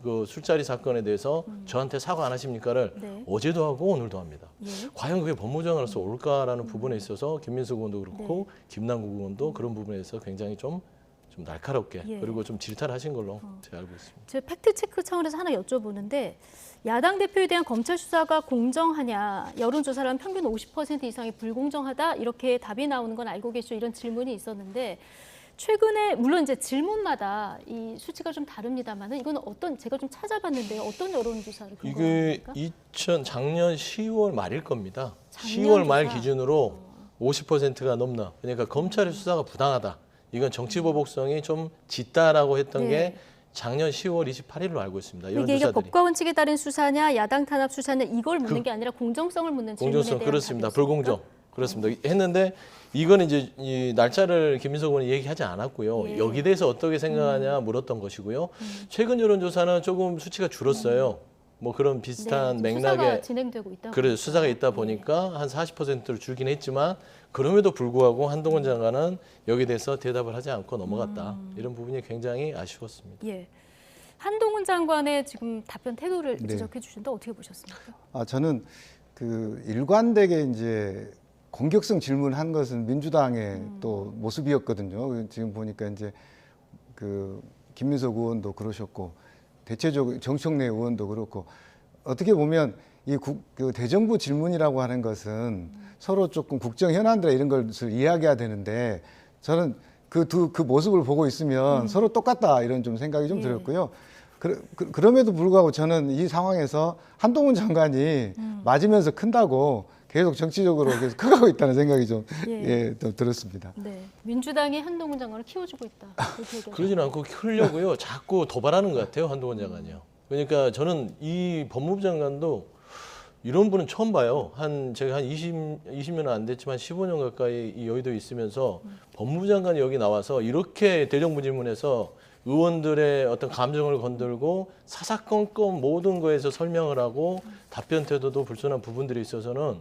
그 술자리 사건에 대해서 저한테 사과 안 하십니까를 네. 어제도 하고 오늘도 합니다. 예. 과연 그게 법무장관으로서 옳을까라는 부분에 있어서 김민석 의원도 그렇고 김남국 의원도 그런 부분에서 굉장히 좀 날카롭게 예. 그리고 좀 질타를 하신 걸로 제가 알고 있습니다. 제가 팩트 체크 차원에서 하나 여쭤보는데 야당 대표에 대한 검찰 수사가 공정하냐 여론조사를 하면 평균 50% 이상이 불공정하다 이렇게 답이 나오는 건 알고 계시죠? 이런 질문이 있었는데 최근에 물론 이제 질문마다 이 수치가 좀 다릅니다만은 이건 어떤 제가 좀 찾아봤는데요. 어떤 여론조사를 이게 근거합니까? 작년 10월 말일 겁니다. 작년 10월 말 조사. 기준으로 50%가 넘나. 그러니까 검찰의 수사가 부당하다. 이건 정치보복성이 좀 짙다라고 했던 네. 게 작년 10월 28일로 알고 있습니다. 이게 여론조사들이. 법과 원칙에 따른 수사냐, 야당 탄압 수사냐 이걸 묻는 게 아니라 공정성을 묻는 질문에 공정성 대한 그렇습니다. 답이었습니까? 불공정 그렇습니다. 했는데 이거는 이제 이 날짜를 김민석 의원이 얘기하지 않았고요. 예. 여기 대해서 어떻게 생각하냐 물었던 것이고요. 최근 여론조사는 조금 수치가 줄었어요. 뭐 그런 비슷한 네, 지금 맥락에 수사가 진행되고 있다. 그래 수사가 있다 보니까 한 40%를 줄긴 했지만 그럼에도 불구하고 한동훈 장관은 여기에 대해서 대답을 하지 않고 넘어갔다. 이런 부분이 굉장히 아쉬웠습니다. 예. 한동훈 장관의 지금 답변 태도를 네. 지적해 주신다 어떻게 보셨습니까? 저는 그 일관되게 이제 공격성 질문한 것은 민주당의 또 모습이었거든요. 지금 보니까 이제 그 김민석 의원도 그러셨고 대체적으로 정청래 의원도 그렇고 어떻게 보면 이 그 대정부 질문이라고 하는 것은 서로 조금 국정 현안들 이런 것을 이야기해야 되는데 저는 그 모습을 보고 있으면 서로 똑같다 이런 좀 생각이 좀 예. 들었고요. 그럼에도 불구하고 저는 이 상황에서 한동훈 장관이 맞으면서 큰다고 계속 정치적으로 계속 커가고 있다는 생각이 좀 예. 좀 들었습니다. 네, 민주당이 한동훈 장관을 키워주고 있다. 이렇게 얘기하죠. 그러지는 않고 키우려고요. 자꾸 도발하는 것 같아요. 한동훈 장관이요. 그러니까 저는 이 법무부 장관도 이런 분은 처음 봐요. 제가 한 20년은 안 됐지만 15년 가까이 이 여의도에 있으면서 법무부 장관이 여기 나와서 이렇게 대정부 질문에서 의원들의 어떤 감정을 건들고 사사건건 모든 거에서 설명을 하고 답변 태도도 불순한 부분들이 있어서는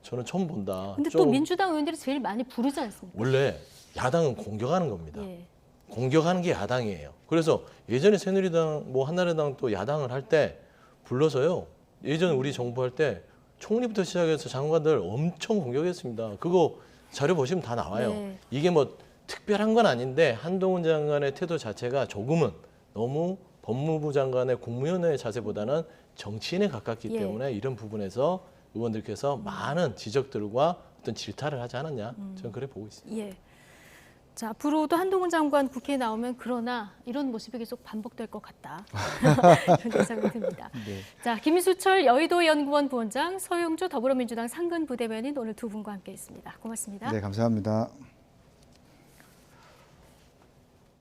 저는 처음 본다. 근데 또 민주당 의원들이 제일 많이 부르지 않습니까? 원래 야당은 공격하는 겁니다. 예. 공격하는 게 야당이에요. 그래서 예전에 새누리당, 뭐 한나라당 또 야당을 할 때 불러서요. 예전 우리 정부 할 때 총리부터 시작해서 장관들 엄청 공격했습니다. 그거 자료 보시면 다 나와요. 네. 이게 뭐 특별한 건 아닌데 한동훈 장관의 태도 자체가 조금은 너무 법무부 장관의 국무위원의 자세보다는 정치인에 가깝기 예. 때문에 이런 부분에서 의원들께서 많은 지적들과 어떤 질타를 하지 않았냐 저는 그래 보고 있습니다. 예. 자, 앞으로도 한동훈 장관 국회에 나오면 그러나 이런 모습이 계속 반복될 것 같다. 이런 예상이 듭니다. 네. 자, 김수철 여의도연구원 부원장, 서영조 더불어민주당 상근부대변인 오늘 두 분과 함께했습니다. 고맙습니다. 네, 감사합니다.